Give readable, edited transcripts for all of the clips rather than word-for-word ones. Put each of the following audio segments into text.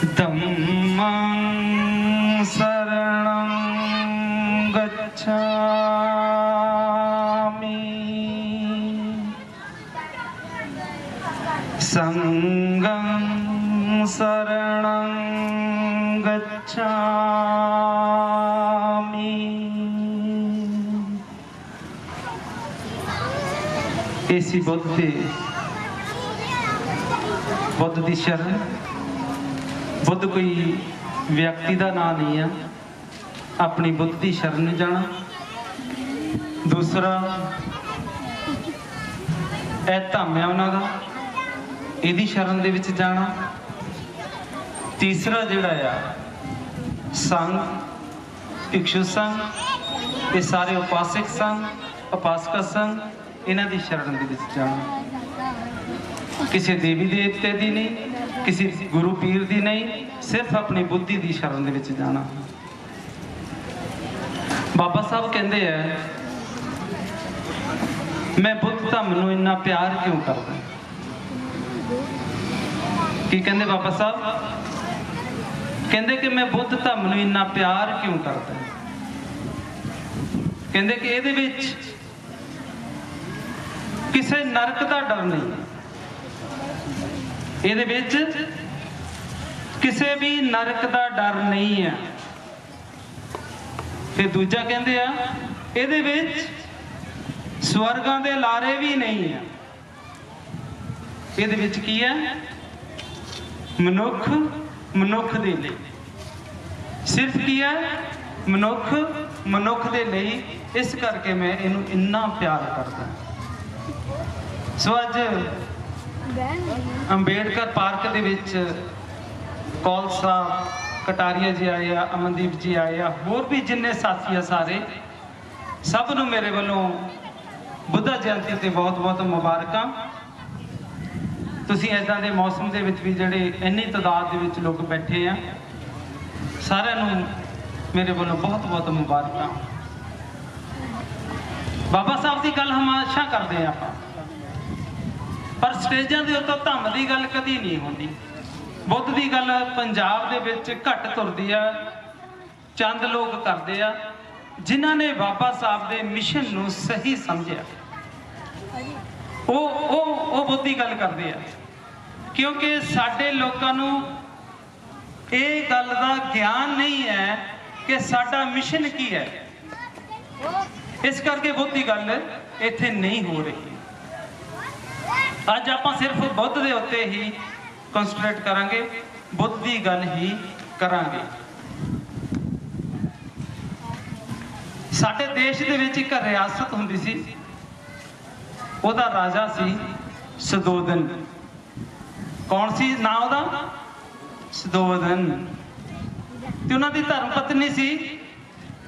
धम्मं शरणं गच्छामि संघं शरणं गच्छामि। ऐसी बुद्ध की शरण। बुद्ध कोई व्यक्ति का नाम नहीं है, अपनी बुद्ध की शरण जाना। दूसरा ए धम है उन्होंने इहदी शरण दे विच जाना। तीसरा जिहड़ा आ संघ, भिक्षु संघ, ये सारे उपासक संघ, उपासका संघ, इन्हां दी शरण दे विच जाना। किसी देवी देवते दी नहीं, किसी गुरु पीर दी नहीं, सिर्फ अपनी बुद्धि दी शरण दे विच जाना। बाबा साहब कहते हैं मैं बुद्ध धम नूं इन्ना प्यार क्यों करदा। की कहते बाबा साहब? कहते कि मैं बुद्ध धम नूं इन्ना प्यार क्यों करदा। कहते कि इहदे विच किसी नरक का डर नहीं, इहदे विच किसी भी नरक का डर नहीं है। फिर दूजा कहते हैं इहदे विच स्वर्गां दे लारे भी नहीं है। इहदे विच की है? मनुख मनुख दे लई, सिर्फ की है? मनुख मनुख दे लई। इस करके मैं इहनूं इन्ना प्यार करदा। सो अज अंबेडकर पार्क दे विच कौल साहब, कटारिया जी आए आ, अमनदीप जी आए आ, होर भी जिन्ने साथी आ सारे, सब नूं मेरे वालों बुद्धा जयंती ते बहुत बहुत मुबारकां। तुसीं इदां दे मौसम दे विच भी जिहड़े इन्नी तादाद दे विच लोग बैठे आ, सारिआं नूं मेरे वालों बहुत बहुत मुबारकां। बाबा साहब की गल हमेशा करते हैं आपां, पर स्टेजां दे उत्ते धम्म की गल कदी नहीं होंदी। बुद्ध की गल पंजाब दे विच घट तुरदी आ, चंद लोग करते आ जिन्हां ने बाबा साहब के मिशन नूं सही समझिया। वो बुद्ध की गल करते हैं, क्योंकि साडे लोकां नूं ये गल का ज्ञान नहीं है कि साडा मिशन की है। इस करके बुद्ध की गल इत्थे नहीं हो रही। अज आपां सिर्फ बुद्ध के उत्ते ही कंसंट्रेट करांगे, बुद्ध की गल ही करांगे। साडे देश दे विच एक रियासत हुंदी सी, ओहदा राजा सी सदोदन। कौन सी नाम ओहदा? सदोदन। ते उन्हां दी धर्म पत्नी सी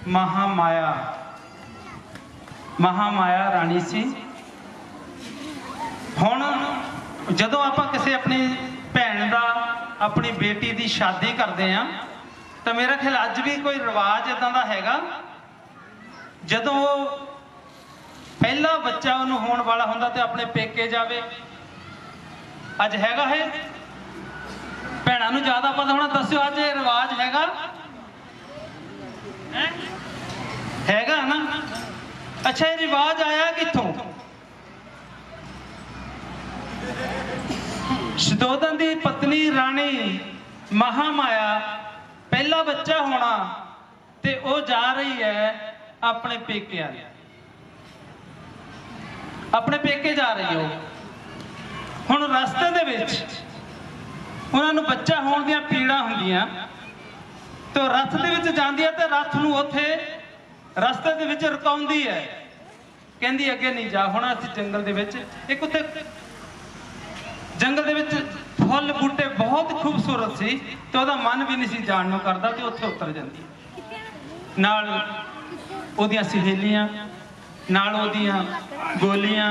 महामाया। महामाया राणी सी। हुण जदों आपां किसी अपनी भैन का, अपनी बेटी की शादी करते हैं, तो मेरा ख्याल अज भी कोई रिवाज इदां दा हैगा, जदों पहला बच्चा उन्होंने होने वाला होंदा तो अपने पेके जावे। अज हैगा है? भैनों नूं ज़्यादा पता होना, दस्यो अज ये रिवाज हैगा? हैगा ना? अच्छा, ये रिवाज आया कित्थों? सदोदन की पत्नी राणी महामाया पहला बच्चा होना ते वो जा रही है अपने पेके, अपने पेके जा रही हो। हुण रस्ते दे विच उन्होंने बच्चा होने दी पीड़ा होंदियां, तो रथ दे विच जांदी है ते रथ नूं उत्थे रस्ते दे विच रुकाउंदी है, कहंदी अगे नहीं जा। हुण असीं जंगल दे विच, एक उत्थे जंगल दे विच फुल बूटे बहुत खूबसूरत सी, तो वह मन भी नहीं सी जाण नूं करदा, ते उत्थे उतर जांदी। नाल ओहदियां सहेलियां, नाल ओहदियां गोलियां,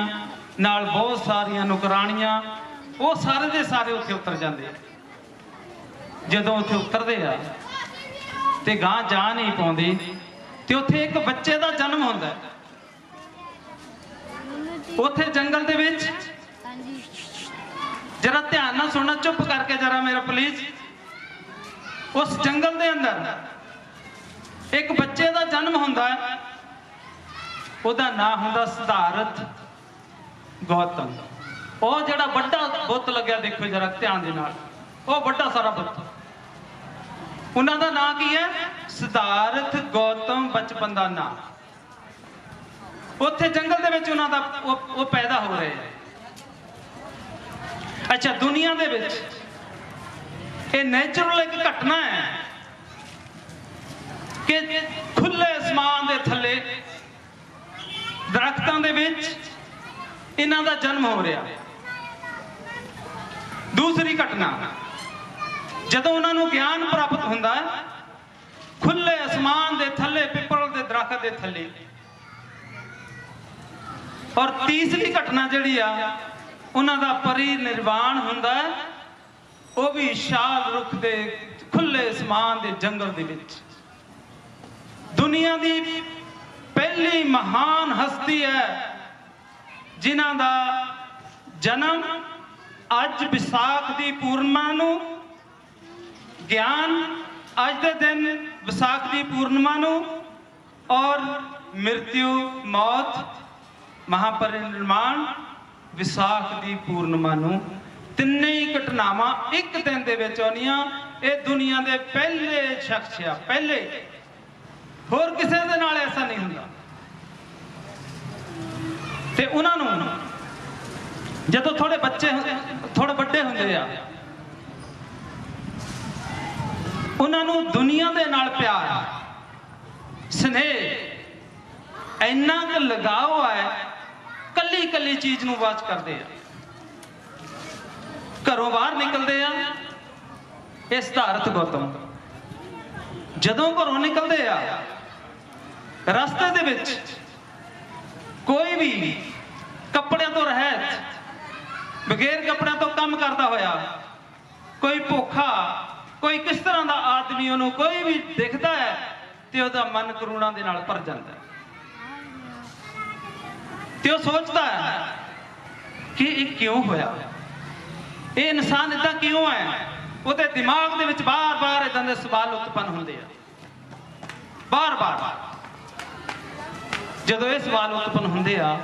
नाल बहुत सारियां नुकरानियां, वो सारे दे सारे उत्थे उतर जांदे। जदों उत्थे उतरदे आ ते गां जा नहीं पाउंदे, ते उत्थे एक बच्चे दा जन्म हुंदा है। उत्थे जंगल दे विच जरा ध्यान ना सुनना, चुप करके जरा मेरा प्लीज। उस जंगल के अंदर एक बच्चे का जन्म होंदा है, ਉਹਦਾ ਨਾਂ ਹੁੰਦਾ सिद्धार्थ गौतम। ਉਹ ਜਿਹੜਾ ਵੱਡਾ ਬੁੱਤ ਲੱਗਿਆ, ਦੇਖੋ ਜਰਾ ਧਿਆਨ ਦੇ ਨਾਲ, ਉਹ ਵੱਡਾ ਸਾਰਾ ਬੁੱਤ, ਉਹਨਾਂ ਦਾ ਨਾਂ ਕੀ ਹੈ? सिद्धार्थ गौतम बचपन ਦਾ ਨਾਂ। ਉੱਥੇ ਜੰਗਲ ਦੇ ਵਿੱਚ ਉਹਨਾਂ ਦਾ ਉਹ ਪੈਦਾ ਹੋ ਰਹੇ ਹੈ। ਅੱਛਾ, ਦੁਨੀਆ ਦੇ ਵਿੱਚ ਇਹ ਨੈਚੁਰਲ ਇੱਕ ਘਟਨਾ ਹੈ ਕਿ ਖੁੱਲੇ ਅਸਮਾਨ ਦੇ ਥੱਲੇ ਦਰਖਤਾਂ ਦੇ ਵਿੱਚ ਇਹਨਾਂ ਦਾ ਜਨਮ ਹੋ ਰਿਹਾ। ਦੂਸਰੀ ਘਟਨਾ, ਜਦੋਂ ਉਹਨਾਂ ਨੂੰ ਗਿਆਨ ਪ੍ਰਾਪਤ ਹੁੰਦਾ ਹੈ ਖੁੱਲੇ ਅਸਮਾਨ ਦੇ ਥੱਲੇ, ਪਿੱਪਲ ਦੇ ਦਰਖਤ ਦੇ ਥੱਲੇ। ਔਰ ਤੀਸਰੀ ਘਟਨਾ ਜਿਹੜੀ ਆ, ਉਹਨਾਂ ਦਾ ਪਰਿਨਿਰਵਾਣ ਹੁੰਦਾ ਹੈ, ਉਹ ਵੀ ਸ਼ਾਲ ਰੁੱਖ ਦੇ ਖੁੱਲੇ ਅਸਮਾਨ ਦੇ ਜੰਗਲ ਦੇ ਵਿੱਚ। ਦੁਨੀਆ ਦੀ ਪਹਿਲੀ ਮਹਾਨ ਹਸਤੀ ਹੈ ਜਿਨ੍ਹਾਂ ਦਾ ਜਨਮ ਅੱਜ ਵਿਸਾਖ ਦੀ ਪੂਰਨਿਮਾ ਨੂੰ, ਗਿਆਨ ਅੱਜ ਦੇ ਦਿਨ ਵਿਸਾਖ ਦੀ ਪੂਰਨਿਮਾ ਨੂੰ, ਔਰ ਮ੍ਰਿਤਿੂ, ਮੌਤ, ਮਹਾਪਰਿਨਿਰਵਾਣ ਵਿਸਾਖ ਦੀ ਪੂਰਨਿਮਾ ਨੂੰ। ਤਿੰਨੇ ਹੀ ਘਟਨਾਵਾਂ ਇੱਕ ਦਿਨ ਦੇ ਵਿੱਚ ਆਉਣੀਆਂ। ਇਹ ਦੁਨੀਆ ਦੇ ਪਹਿਲੇ ਸ਼ਖਸ ਆ, ਪਹਿਲੇ, ਹੋਰ ਕਿਸੇ ਦੇ ਨਾਲ ਐਸਾ ਨਹੀਂ ਹੁੰਦਾ। ਤੇ ਉਹਨਾਂ ਨੂੰ ਜਦੋਂ ਥੋੜੇ ਬੱਚੇ, ਥੋੜੇ ਵੱਡੇ ਹੁੰਦੇ ਆ, ਉਹਨਾਂ ਨੂੰ ਦੁਨੀਆ ਦੇ ਨਾਲ ਪਿਆਰ, ਸਨੇਹ ਇੰਨਾ ਕੁ ਲਗਾਓ ਹੈ, ਕੱਲੀ ਕੱਲੀ ਚੀਜ਼ ਨੂੰ ਵਾਚ ਕਰਦੇ ਆ। ਘਰੋਂ ਬਾਹਰ ਨਿਕਲਦੇ ਆ, ਇਹ ਸਿਧਾਰਥ ਗੌਤਮ ਜਦੋਂ ਘਰੋਂ ਨਿਕਲਦੇ ਆ, ਰਸਤੇ ਦੇ ਵਿੱਚ ਕੋਈ ਵੀ ਕੱਪੜਿਆਂ ਤੋਂ ਰਹਿਤ, ਬਗੈਰ ਕੱਪੜਿਆਂ ਤੋਂ ਕੰਮ ਕਰਦਾ ਹੋਇਆ, ਕੋਈ ਭੁੱਖਾ, ਕੋਈ ਕਿਸ ਤਰ੍ਹਾਂ ਦਾ ਆਦਮੀ ਉਹਨੂੰ ਕੋਈ ਵੀ ਦਿਖਦਾ ਹੈ ਤੇ ਉਹਦਾ ਮਨ ਕਰੁਣਾ ਦੇ ਨਾਲ ਭਰ ਜਾਂਦਾ ਹੈ। ਤੇ ਉਹ ਸੋਚਦਾ ਹੈ ਕਿ ਇਹ ਕਿਉਂ ਹੋਇਆ, ਇਹ ਇਨਸਾਨ ਇਦਾਂ ਕਿਉਂ ਹੈ। ਉਹਦੇ ਦਿਮਾਗ ਦੇ ਵਿੱਚ ਬਾਰ-ਬਾਰ ਇਦਾਂ ਦੇ ਸਵਾਲ ਉਤਪੰਨ ਹੁੰਦੇ ਆ, ਬਾਰ-ਬਾਰ। ਜਦੋਂ ਇਹ ਸਵਾਲ ਉਤਪੰਨ ਹੁੰਦੇ ਆ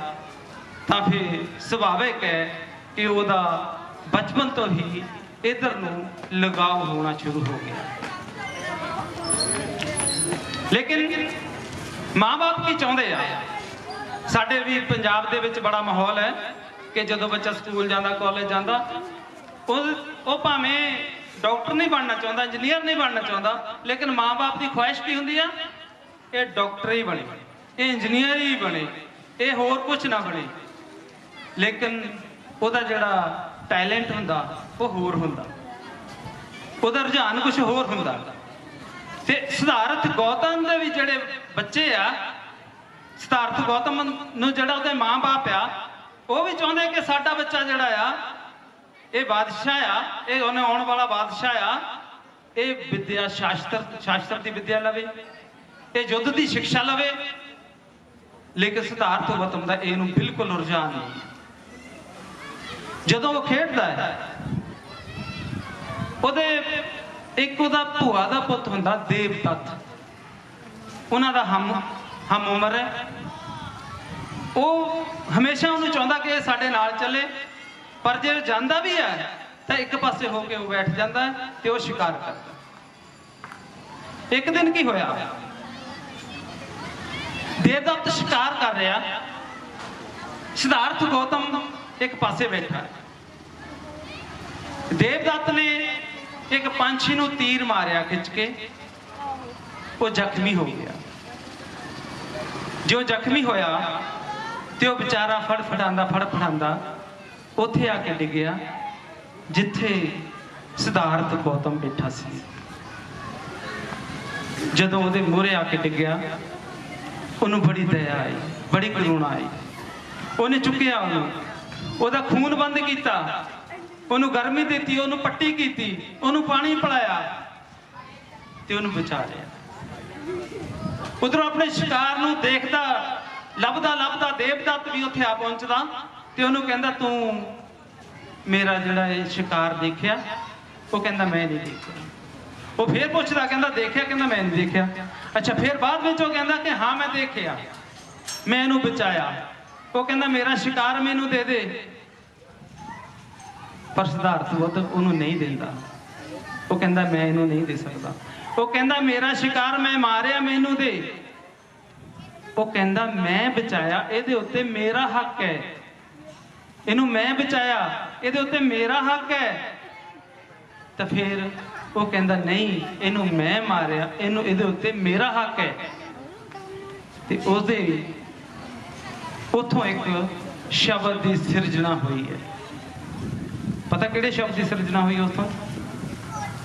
ਤਾਂ ਫਿਰ ਸੁਭਾਵਿਕ ਹੈ ਕਿ ਉਹਦਾ ਬਚਪਨ ਤੋਂ ਹੀ ਇਧਰ ਨੂੰ ਲਗਾਵ ਹੋਣਾ ਸ਼ੁਰੂ ਹੋ ਗਿਆ। ਲੇਕਿਨ ਮਾਂ-ਬਾਪ ਕੀ ਚਾਹੁੰਦੇ ਆ? ਸਾਡੇ ਵੀ ਪੰਜਾਬ ਦੇ ਵਿੱਚ ਬੜਾ ਮਾਹੌਲ ਹੈ ਕਿ ਜਦੋਂ ਬੱਚਾ ਸਕੂਲ ਜਾਂਦਾ, ਕਾਲਜ ਜਾਂਦਾ, ਉਹ ਭਾਵੇਂ ਡਾਕਟਰ ਨਹੀਂ ਬਣਨਾ ਚਾਹੁੰਦਾ, ਇੰਜੀਨੀਅਰ ਨਹੀਂ ਬਣਨਾ ਚਾਹੁੰਦਾ, ਲੇਕਿਨ ਮਾਂ-ਬਾਪ ਦੀ ਖੁਆਇਸ਼ ਕੀ ਹੁੰਦੀ ਆ? ਇਹ ਡਾਕਟਰ ਹੀ ਬਣੇ, ਇਹ ਇੰਜੀਨੀਅਰ ਹੀ ਬਣੇ, ਇਹ ਹੋਰ ਕੁਝ ਨਾ ਬਣੇ। ਲੇਕਿਨ ਉਹਦਾ ਜਿਹੜਾ ਟੈਲੈਂਟ ਹੁੰਦਾ ਉਹ ਹੋਰ ਹੁੰਦਾ, ਉਹਦਾ ਰੁਝਾਨ ਕੁਝ ਹੋਰ ਹੁੰਦਾ। ਤੇ ਸਿਧਾਰਥ ਗੌਤਮ ਦੇ ਵੀ ਜਿਹੜੇ ਬੱਚੇ ਆ, ਸਿਧਾਰਥ ਗੌਤਮ ਨੂੰ ਜਿਹੜਾ ਉਹਦੇ ਮਾਂ-ਬਾਪ ਆ, ਉਹ ਵੀ ਚਾਹੁੰਦੇ ਕਿ ਸਾਡਾ ਬੱਚਾ ਜਿਹੜਾ ਆ ਇਹ ਬਾਦਸ਼ਾਹ ਆ, ਇਹ ਉਹਨੇ ਆਉਣ ਵਾਲਾ ਬਾਦਸ਼ਾਹ ਆ, ਇਹ ਵਿਦਿਆ ਸ਼ਾਸਤਰ ਦੀ ਵਿਦਿਆ ਲਵੇ, ਇਹ ਯੁੱਧ ਦੀ ਸਿੱਖਿਆ ਲਵੇ। ਲੇਕਿਨ ਸਿਧਾਰਥ ਗੌਤਮ ਦਾ ਇਹਨੂੰ ਬਿਲਕੁਲ ਰੁਝਾਨ ਨਹੀਂ। ਜਦੋਂ ਉਹ ਖੇਡਦਾ ਹੈ, ਉਹਦੇ ਇੱਕ ਉਹਦਾ ਭੂਆ ਦਾ ਪੁੱਤ ਹੁੰਦਾ ਦੇਵਦੱਤ, ਉਹਨਾਂ ਦਾ ਹਮ ਉਮਰ ਹੈ। ਉਹ ਹਮੇਸ਼ਾ ਉਹਨੂੰ ਚਾਹੁੰਦਾ ਕਿ ਇਹ ਸਾਡੇ ਨਾਲ ਚੱਲੇ, ਪਰ ਜੇ ਜਾਂਦਾ ਵੀ ਹੈ ਤਾਂ ਇੱਕ ਪਾਸੇ ਹੋ ਕੇ ਉਹ ਬੈਠ ਜਾਂਦਾ ਹੈ ਤੇ ਉਹ ਸ਼ਿਕਾਰ ਕਰਦਾ। ਇੱਕ ਦਿਨ ਕੀ ਹੋਇਆ, ਦੇਵਦੱਤ ਸ਼ਿਕਾਰ ਕਰ ਰਿਹਾ, ਸਿਧਾਰਥ ਗੌਤਮ ਇੱਕ ਪਾਸੇ ਬੈਠਾ ਹੈ। ਦੇਵਦੱਤ ਨੇ ਇੱਕ ਪੰਛੀ ਨੂੰ ਤੀਰ ਮਾਰਿਆ ਖਿੱਚ ਕੇ, ਉਹ ਜ਼ਖਮੀ ਹੋ ਗਿਆ। ਜੋ ਜ਼ਖਮੀ ਹੋਇਆ ਤੇ ਉਹ ਵਿਚਾਰਾ ਫੜਫੜਾਂਦਾ ਉੱਥੇ ਆ ਕੇ ਡਿੱਗਿਆ ਜਿੱਥੇ ਸਿਧਾਰਥ ਗੌਤਮ ਬੈਠਾ ਸੀ। ਜਦੋਂ ਉਹਦੇ ਮੂਹਰੇ ਆ ਕੇ ਡਿੱਗਿਆ, ਉਹਨੂੰ ਬੜੀ ਦਇਆ ਆਈ, ਬੜੀ ਕਰੁਣਾ ਆਈ। ਉਹਨੇ ਚੁੱਕਿਆ ਉਹਨੂੰ, ਉਹਦਾ ਖੂਨ ਬੰਦ ਕੀਤਾ, ਉਹਨੂੰ ਗਰਮੀ ਦਿੱਤੀ, ਉਹਨੂੰ ਪੱਟੀ ਕੀਤੀ, ਉਹਨੂੰ ਪਾਣੀ ਪਿਲਾਇਆ ਤੇ ਉਹਨੂੰ ਬਚਾ ਲਿਆ। ਉਧਰੋਂ ਆਪਣੇ ਸ਼ਿਕਾਰ ਨੂੰ ਦੇਖਦਾ, ਲੱਭਦਾ ਦੇਵਦੱਤ ਵੀ ਉੱਥੇ ਆ ਪਹੁੰਚਦਾ ਤੇ ਉਹਨੂੰ ਕਹਿੰਦਾ, ਤੂੰ ਮੇਰਾ ਜਿਹੜਾ ਇਹ ਸ਼ਿਕਾਰ ਦੇਖਿਆ? ਉਹ ਕਹਿੰਦਾ, ਮੈਂ ਨਹੀਂ ਦੇਖਿਆ। ਉਹ ਫੇਰ ਪੁੱਛਦਾ, ਕਹਿੰਦਾ ਦੇਖਿਆ? ਕਹਿੰਦਾ ਮੈਂ ਨਹੀਂ ਦੇਖਿਆ। ਅੱਛਾ, ਫਿਰ ਬਾਅਦ ਵਿੱਚ ਉਹ ਕਹਿੰਦਾ ਕਿ ਹਾਂ ਮੈਂ ਦੇਖਿਆ, ਮੈਂ ਇਹਨੂੰ ਬਚਾਇਆ। ਉਹ ਕਹਿੰਦਾ ਮੇਰਾ ਸ਼ਿਕਾਰ ਮੈਨੂੰ ਦੇ ਦੇ, ਪਰ ਸਿਧਾਰਥ ਬੁੱਧ ਉਹਨੂੰ ਨਹੀਂ ਦਿੰਦਾ। ਉਹ ਕਹਿੰਦਾ ਮੈਂ ਇਹਨੂੰ ਨਹੀਂ ਦੇ ਸਕਦਾ। ਉਹ ਕਹਿੰਦਾ ਮੇਰਾ ਸ਼ਿਕਾਰ ਮੈਂ ਮਾਰਿਆ, ਮੈਨੂੰ ਦੇ। ਉਹ ਕਹਿੰਦਾ ਮੈਂ ਬਚਾਇਆ, ਇਹਦੇ ਉੱਤੇ ਮੇਰਾ ਹੱਕ ਹੈ, ਇਹਨੂੰ ਮੈਂ ਬਚਾਇਆ, ਇਹਦੇ ਉੱਤੇ ਮੇਰਾ ਹੱਕ ਹੈ। ਤਾਂ ਫਿਰ ਉਹ ਕਹਿੰਦਾ ਨਹੀਂ, ਇਹਨੂੰ ਮੈਂ ਮਾਰਿਆ, ਇਹਨੂੰ ਇਹਦੇ ਉੱਤੇ ਮੇਰਾ ਹੱਕ ਹੈ। ਤੇ ਉਹਦੇ ਉੱਥੋਂ ਇੱਕ ਸ਼ਬਦ ਦੀ ਸਿਰਜਣਾ ਹੋਈ ਹੈ। ਪਤਾ ਕਿਹੜੇ ਸ਼ਬਦ ਦੀ ਸਿਰਜਣਾ ਹੋਈ ਉੱਥੋਂ?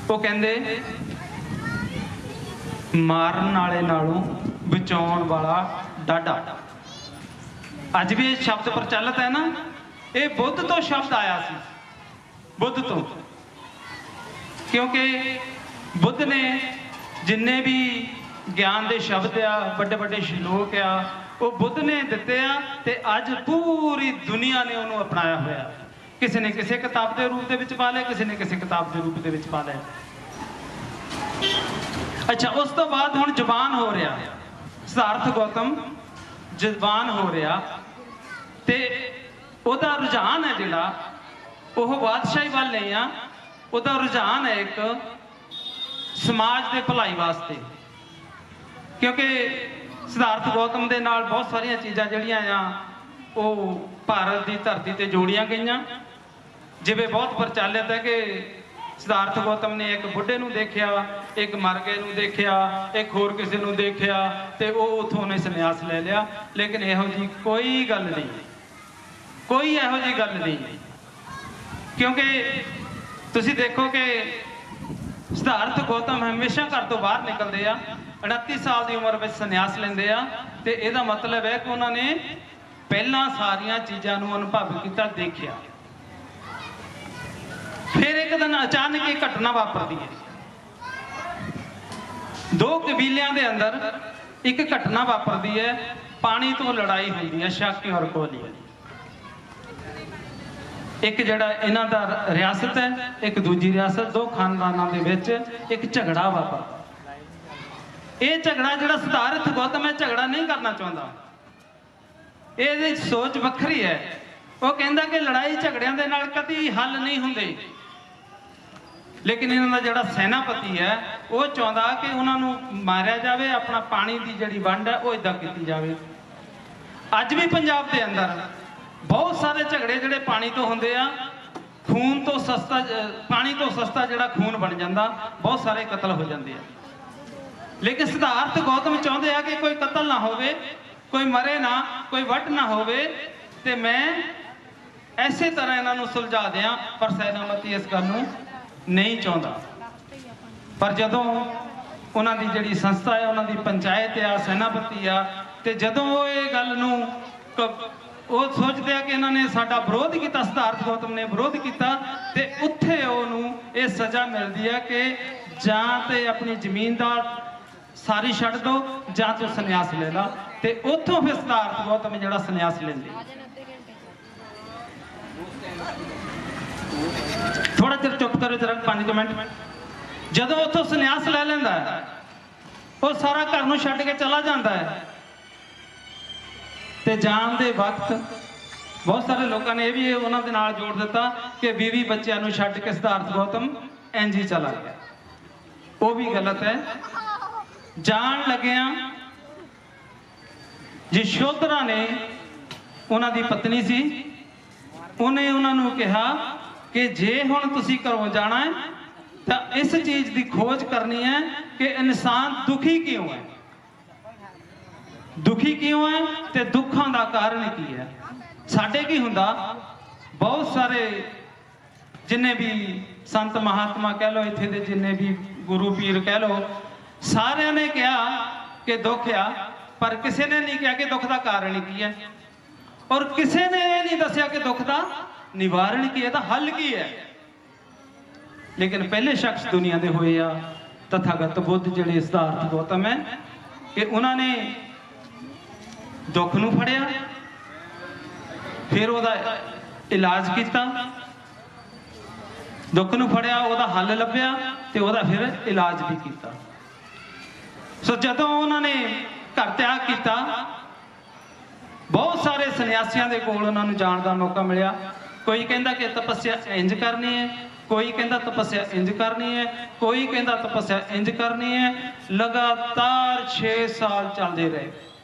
ਉਹ ਕਹਿੰਦੇ ਮਾਰਨ ਵਾਲੇ ਨਾਲੋਂ ਬਚਾਉਣ ਵਾਲਾ ਡਾਢਾ। ਅੱਜ ਵੀ ਇਹ ਸ਼ਬਦ ਪ੍ਰਚਲਿਤ ਹੈ ਨਾ, ਇਹ ਬੁੱਧ ਤੋਂ ਸ਼ਬਦ ਆਇਆ ਸੀ, ਬੁੱਧ ਤੋਂ। ਕਿਉਂਕਿ ਬੁੱਧ ਨੇ ਜਿੰਨੇ ਵੀ ਗਿਆਨ ਦੇ ਸ਼ਬਦ ਆ, ਵੱਡੇ ਵੱਡੇ ਸ਼ਲੋਕ ਆ, ਉਹ ਬੁੱਧ ਨੇ ਦਿੱਤੇ ਆ, ਤੇ ਅੱਜ ਪੂਰੀ ਦੁਨੀਆ ਨੇ ਉਹਨੂੰ ਅਪਣਾਇਆ ਹੋਇਆ। ਕਿਸੇ ਨੇ ਕਿਸੇ ਕਿਤਾਬ ਦੇ ਰੂਪ ਦੇ ਵਿੱਚ ਪਾ ਲਿਆ, ਕਿਸੇ ਨੇ ਕਿਸੇ ਕਿਤਾਬ ਦੇ ਰੂਪ ਦੇ ਵਿੱਚ ਪਾ ਲਿਆ। ਅੱਛਾ, ਉਸ ਤੋਂ ਬਾਅਦ ਹੁਣ ਜ਼ਬਾਨ ਹੋ ਰਿਹਾ, ਸਿਧਾਰਥ ਗੌਤਮ ਜ਼ਬਾਨ ਹੋ ਰਿਹਾ, ਤੇ ਉਹਦਾ ਰੁਝਾਨ ਹੈ ਜਿਹੜਾ ਉਹ ਬਾਦਸ਼ਾਹੀ ਵੱਲ ਨਹੀਂ ਆ, ਉਹਦਾ ਰੁਝਾਨ ਹੈ ਇੱਕ ਸਮਾਜ ਦੇ ਭਲਾਈ ਵਾਸਤੇ। ਕਿਉਂਕਿ ਸਿਧਾਰਥ ਗੌਤਮ ਦੇ ਨਾਲ ਬਹੁਤ ਸਾਰੀਆਂ ਚੀਜ਼ਾਂ ਜਿਹੜੀਆਂ ਆ ਉਹ ਭਾਰਤ ਦੀ ਧਰਤੀ ਤੇ ਜੋੜੀਆਂ ਗਈਆਂ। ਜਿਵੇਂ ਬਹੁਤ ਪ੍ਰਚਲਿਤ ਹੈ ਕਿ ਸਿਧਾਰਥ ਗੌਤਮ ਨੇ ਇੱਕ ਬੁੱਢੇ ਨੂੰ ਦੇਖਿਆ, ਇੱਕ ਮਰ ਗਏ ਨੂੰ ਦੇਖਿਆ, ਇੱਕ ਹੋਰ ਕਿਸੇ ਨੂੰ ਦੇਖਿਆ, ਤੇ ਉਹ ਉਥੋਂ ਉਹਨੇ ਸੰਨਿਆਸ ਲੈ ਲਿਆ। ਲੇਕਿਨ ਇਹੋ ਜਿਹੀ ਕੋਈ ਗੱਲ ਨਹੀਂ, ਕੋਈ ਇਹੋ ਜਿਹੀ ਗੱਲ ਨਹੀਂ। ਕਿਉਂਕਿ ਤੁਸੀਂ ਦੇਖੋ ਕਿ ਸਿਧਾਰਥ ਗੌਤਮ ਹਮੇਸ਼ਾ ਘਰ ਤੋਂ ਬਾਹਰ ਨਿਕਲਦੇ ਆ, 29 ਸਾਲ ਦੀ ਉਮਰ ਵਿੱਚ ਸੰਨਿਆਸ ਲੈਂਦੇ ਆ, ਤੇ ਇਹਦਾ ਮਤਲਬ ਹੈ ਕਿ ਉਹਨਾਂ ਨੇ ਪਹਿਲਾਂ ਸਾਰੀਆਂ ਚੀਜ਼ਾਂ ਨੂੰ ਅਨੁਭਵ ਕੀਤਾ, ਦੇਖਿਆ। ਫਿਰ ਇੱਕ ਦਿਨ ਅਚਾਨਕ ਇਹ ਘਟਨਾ ਵਾਪਰਦੀ ਹੈ। ਦੋ ਕਬੀਲਿਆਂ ਦੇ ਅੰਦਰ ਇੱਕ ਘਟਨਾ ਵਾਪਰਦੀ ਹੈ, ਪਾਣੀ ਤੋਂ ਲੜਾਈ ਹੁੰਦੀ ਹੈ, ਸ਼ਾਕੀ ਔਰ ਕੋਹਲੀ। ਇੱਕ ਜਿਹੜਾ ਇਹਨਾਂ ਦਾ ਰਿਆਸਤ ਹੈ, ਇੱਕ ਦੂਜੀ ਰਿਆਸਤ, ਦੋ ਖਾਨਦਾਨਾਂ ਦੇ ਵਿੱਚ ਇੱਕ ਝਗੜਾ ਵਾਪਰਦਾ। ਇਹ ਝਗੜਾ ਜਿਹੜਾ ਸਿਧਾਰਥ ਗੌਤਮ ਹੈ ਝਗੜਾ ਨਹੀਂ ਕਰਨਾ ਚਾਹੁੰਦਾ, ਇਹਦੀ ਸੋਚ ਵੱਖਰੀ ਹੈ। ਉਹ ਕਹਿੰਦਾ ਕਿ ਲੜਾਈ ਝਗੜਿਆਂ ਦੇ ਨਾਲ ਕਦੀ ਹੱਲ ਨਹੀਂ ਹੁੰਦੇ। ਲੇਕਿਨ ਇਹਨਾਂ ਦਾ ਜਿਹੜਾ ਸੈਨਾਪਤੀ ਹੈ ਉਹ ਚਾਹੁੰਦਾ ਕਿ ਉਹਨਾਂ ਨੂੰ ਮਾਰਿਆ ਜਾਵੇ, ਆਪਣਾ ਪਾਣੀ ਦੀ ਜਿਹੜੀ ਵੰਡ ਹੈ ਉਹ ਇਦਾਂ ਕੀਤੀ ਜਾਵੇ। ਅੱਜ ਵੀ ਪੰਜਾਬ ਦੇ ਅੰਦਰ ਬਹੁਤ ਸਾਰੇ ਝਗੜੇ ਜਿਹੜੇ ਪਾਣੀ ਤੋਂ ਹੁੰਦੇ ਆ, ਖੂਨ ਤੋਂ ਸਸਤਾ, ਪਾਣੀ ਤੋਂ ਸਸਤਾ ਜਿਹੜਾ ਖੂਨ ਬਣ ਜਾਂਦਾ, ਬਹੁਤ ਸਾਰੇ ਕਤਲ ਹੋ ਜਾਂਦੇ ਆ। ਲੇਕਿਨ ਸਿਧਾਰਥ ਗੌਤਮ ਚਾਹੁੰਦੇ ਆ ਕਿ ਕੋਈ ਕਤਲ ਨਾ ਹੋਵੇ, ਕੋਈ ਮਰੇ ਨਾ, ਕੋਈ ਵੱਢ ਨਾ ਹੋਵੇ, ਤੇ ਮੈਂ ਐਸੇ ਤਰ੍ਹਾਂ ਇਹਨਾਂ ਨੂੰ ਸੁਲਝਾ ਦਿਆਂ। ਪਰ ਸੈਨਾਪਤੀ ਇਸ ਗੱਲ ਨੂੰ ਨਹੀਂ ਚਾਹੁੰਦਾ। ਪਰ ਜਦੋਂ ਉਹਨਾਂ ਦੀ ਜਿਹੜੀ ਸੰਸਥਾ ਹੈ, ਉਹਨਾਂ ਦੀ ਪੰਚਾਇਤ ਆ, ਸੈਨਾਪਤੀ ਆ, ਤੇ ਜਦੋਂ ਉਹ ਇਹ ਗੱਲ ਨੂੰ ਉਹ ਸੋਚਦੇ ਆ ਕਿ ਇਹਨਾਂ ਨੇ ਸਾਡਾ ਵਿਰੋਧ ਕੀਤਾ, ਸਿਧਾਰਥ ਗੌਤਮ ਨੇ ਵਿਰੋਧ ਕੀਤਾ, ਤੇ ਉੱਥੇ ਉਹਨੂੰ ਇਹ ਸਜ਼ਾ ਮਿਲਦੀ ਹੈ ਕਿ ਜਾਂ ਤੇ ਆਪਣੀ ਜ਼ਮੀਨ ਦਾ ਸਾਰੀ ਛੱਡ ਦੋ, ਜਾਂ ਤੂੰ ਸੰਨਿਆਸ ਲੈ ਲਾ। ਤੇ ਉੱਥੋਂ ਫਿਰ ਸਿਧਾਰਥ ਗੌਤਮ ਜਿਹੜਾ ਸੰਨਿਆਸ ਲੈਂਦੇ। ਥੋੜਾ ਚਿਰ ਚੁੱਪ ਕਰੋ ਜਰਾ, 5 ਮਿੰਟ। ਜਦੋਂ ਉੱਥੋਂ ਸੰਨਿਆਸ ਲੈ ਲੈਂਦਾ ਹੈ, ਉਹ ਸਾਰਾ ਘਰ ਨੂੰ ਛੱਡ ਕੇ ਚਲਾ ਜਾਂਦਾ ਹੈ। ਤੇ ਜਾਣ ਦੇ ਵਕਤ ਬਹੁਤ ਸਾਰੇ ਲੋਕਾਂ ਨੇ ਇਹ ਵੀ ਉਹਨਾਂ ਦੇ ਨਾਲ ਜੋੜ ਦਿੱਤਾ ਕਿ 20 ਬੱਚਿਆਂ ਨੂੰ ਛੱਡ ਕੇ ਸਿਧਾਰਥ ਗੌਤਮ ਇੰਝ ਹੀ ਚਲਾ ਗਿਆ। ਉਹ ਵੀ ਗਲਤ ਹੈ। ਜਾਣ ਲੱਗਿਆ ਯਸ਼ੋਧਰਾ ਨੇ, ਉਹਨਾਂ ਦੀ ਪਤਨੀ ਸੀ, ਉਹਨੇ ਉਹਨਾਂ ਨੂੰ ਕਿਹਾ ਕਿ ਜੇ ਹੁਣ ਤੁਸੀਂ ਘਰੋਂ ਜਾਣਾ ਹੈ ਤਾਂ ਇਸ ਚੀਜ਼ ਦੀ ਖੋਜ ਕਰਨੀ ਹੈ ਕਿ ਇਨਸਾਨ ਦੁਖੀ ਕਿਉਂ ਹੈ, ਦੁਖੀ ਕਿਉਂ ਹੈ, ਤੇ ਦੁੱਖਾਂ ਦਾ ਕਾਰਨ ਕੀ ਹੈ। ਸਾਡੇ ਕੀ ਹੁੰਦਾ, ਬਹੁਤ ਸਾਰੇ ਜਿੰਨੇ ਵੀ ਸੰਤ ਮਹਾਤਮਾ ਕਹਿ ਲੋ, ਇੱਥੇ ਦੇ ਜਿੰਨੇ ਵੀ ਗੁਰੂ ਪੀਰ ਕਹਿ ਲੋ, ਸਾਰਿਆਂ ਨੇ ਕਿਹਾ ਕਿ ਦੁੱਖ ਆ, ਪਰ ਕਿਸੇ ਨੇ ਨਹੀਂ ਕਿਹਾ ਕਿ ਦੁੱਖ ਦਾ ਕਾਰਨ ਕੀ ਹੈ, ਔਰ ਕਿਸੇ ਨੇ ਇਹ ਨਹੀਂ ਦੱਸਿਆ ਕਿ ਦੁੱਖ ਦਾ ਨਿਵਾਰਣ ਕੀ ਹੈ, ਇਹਦਾ ਹੱਲ ਕੀ ਹੈ। ਲੇਕਿਨ ਪਹਿਲੇ ਸ਼ਖਸ ਦੁਨੀਆ ਦੇ ਹੋਏ ਆ ਤਥਾਗਤ ਬੁੱਧ, ਜਿਹੜੇ ਸਿਧਾਰਥ ਗੌਤਮ ਹੈ, ਕਿ ਉਹਨਾਂ ਨੇ ਦੁੱਖ ਨੂੰ ਫੜਿਆ, ਫਿਰ ਉਹਦਾ ਇਲਾਜ ਕੀਤਾ, ਦੁੱਖ ਨੂੰ ਫੜਿਆ, ਉਹਦਾ ਹੱਲ ਲੱਭਿਆ, ਤੇ ਉਹਦਾ ਫਿਰ ਇਲਾਜ ਵੀ ਕੀਤਾ। ਸੋ ਜਦੋਂ ਉਹਨਾਂ ਨੇ ਘਰ ਤਿਆਗ ਕੀਤਾ, ਬਹੁਤ ਸਾਰੇ ਸੰਨਿਆਸੀਆਂ ਦੇ ਕੋਲ ਉਹਨਾਂ ਨੂੰ ਜਾਣ ਦਾ ਮੌਕਾ ਮਿਲਿਆ। ਕੋਈ ਕਹਿੰਦਾ ਕਿ ਤਪੱਸਿਆ ਇੰਜ ਕਰਨੀ ਹੈ, ਕੋਈ ਕਹਿੰਦਾ ਤਪੱਸਿਆ ਇੰਜ ਕਰਨੀ ਹੈ, ਕੋਈ ਕਹਿੰਦਾ ਤਪੱਸਿਆ ਇੰਜ ਕਰਨੀ ਹੈ। ਲਗਾਤਾਰ 6 ਸਾਲ ਚੱਲਦੇ ਰਹੇ,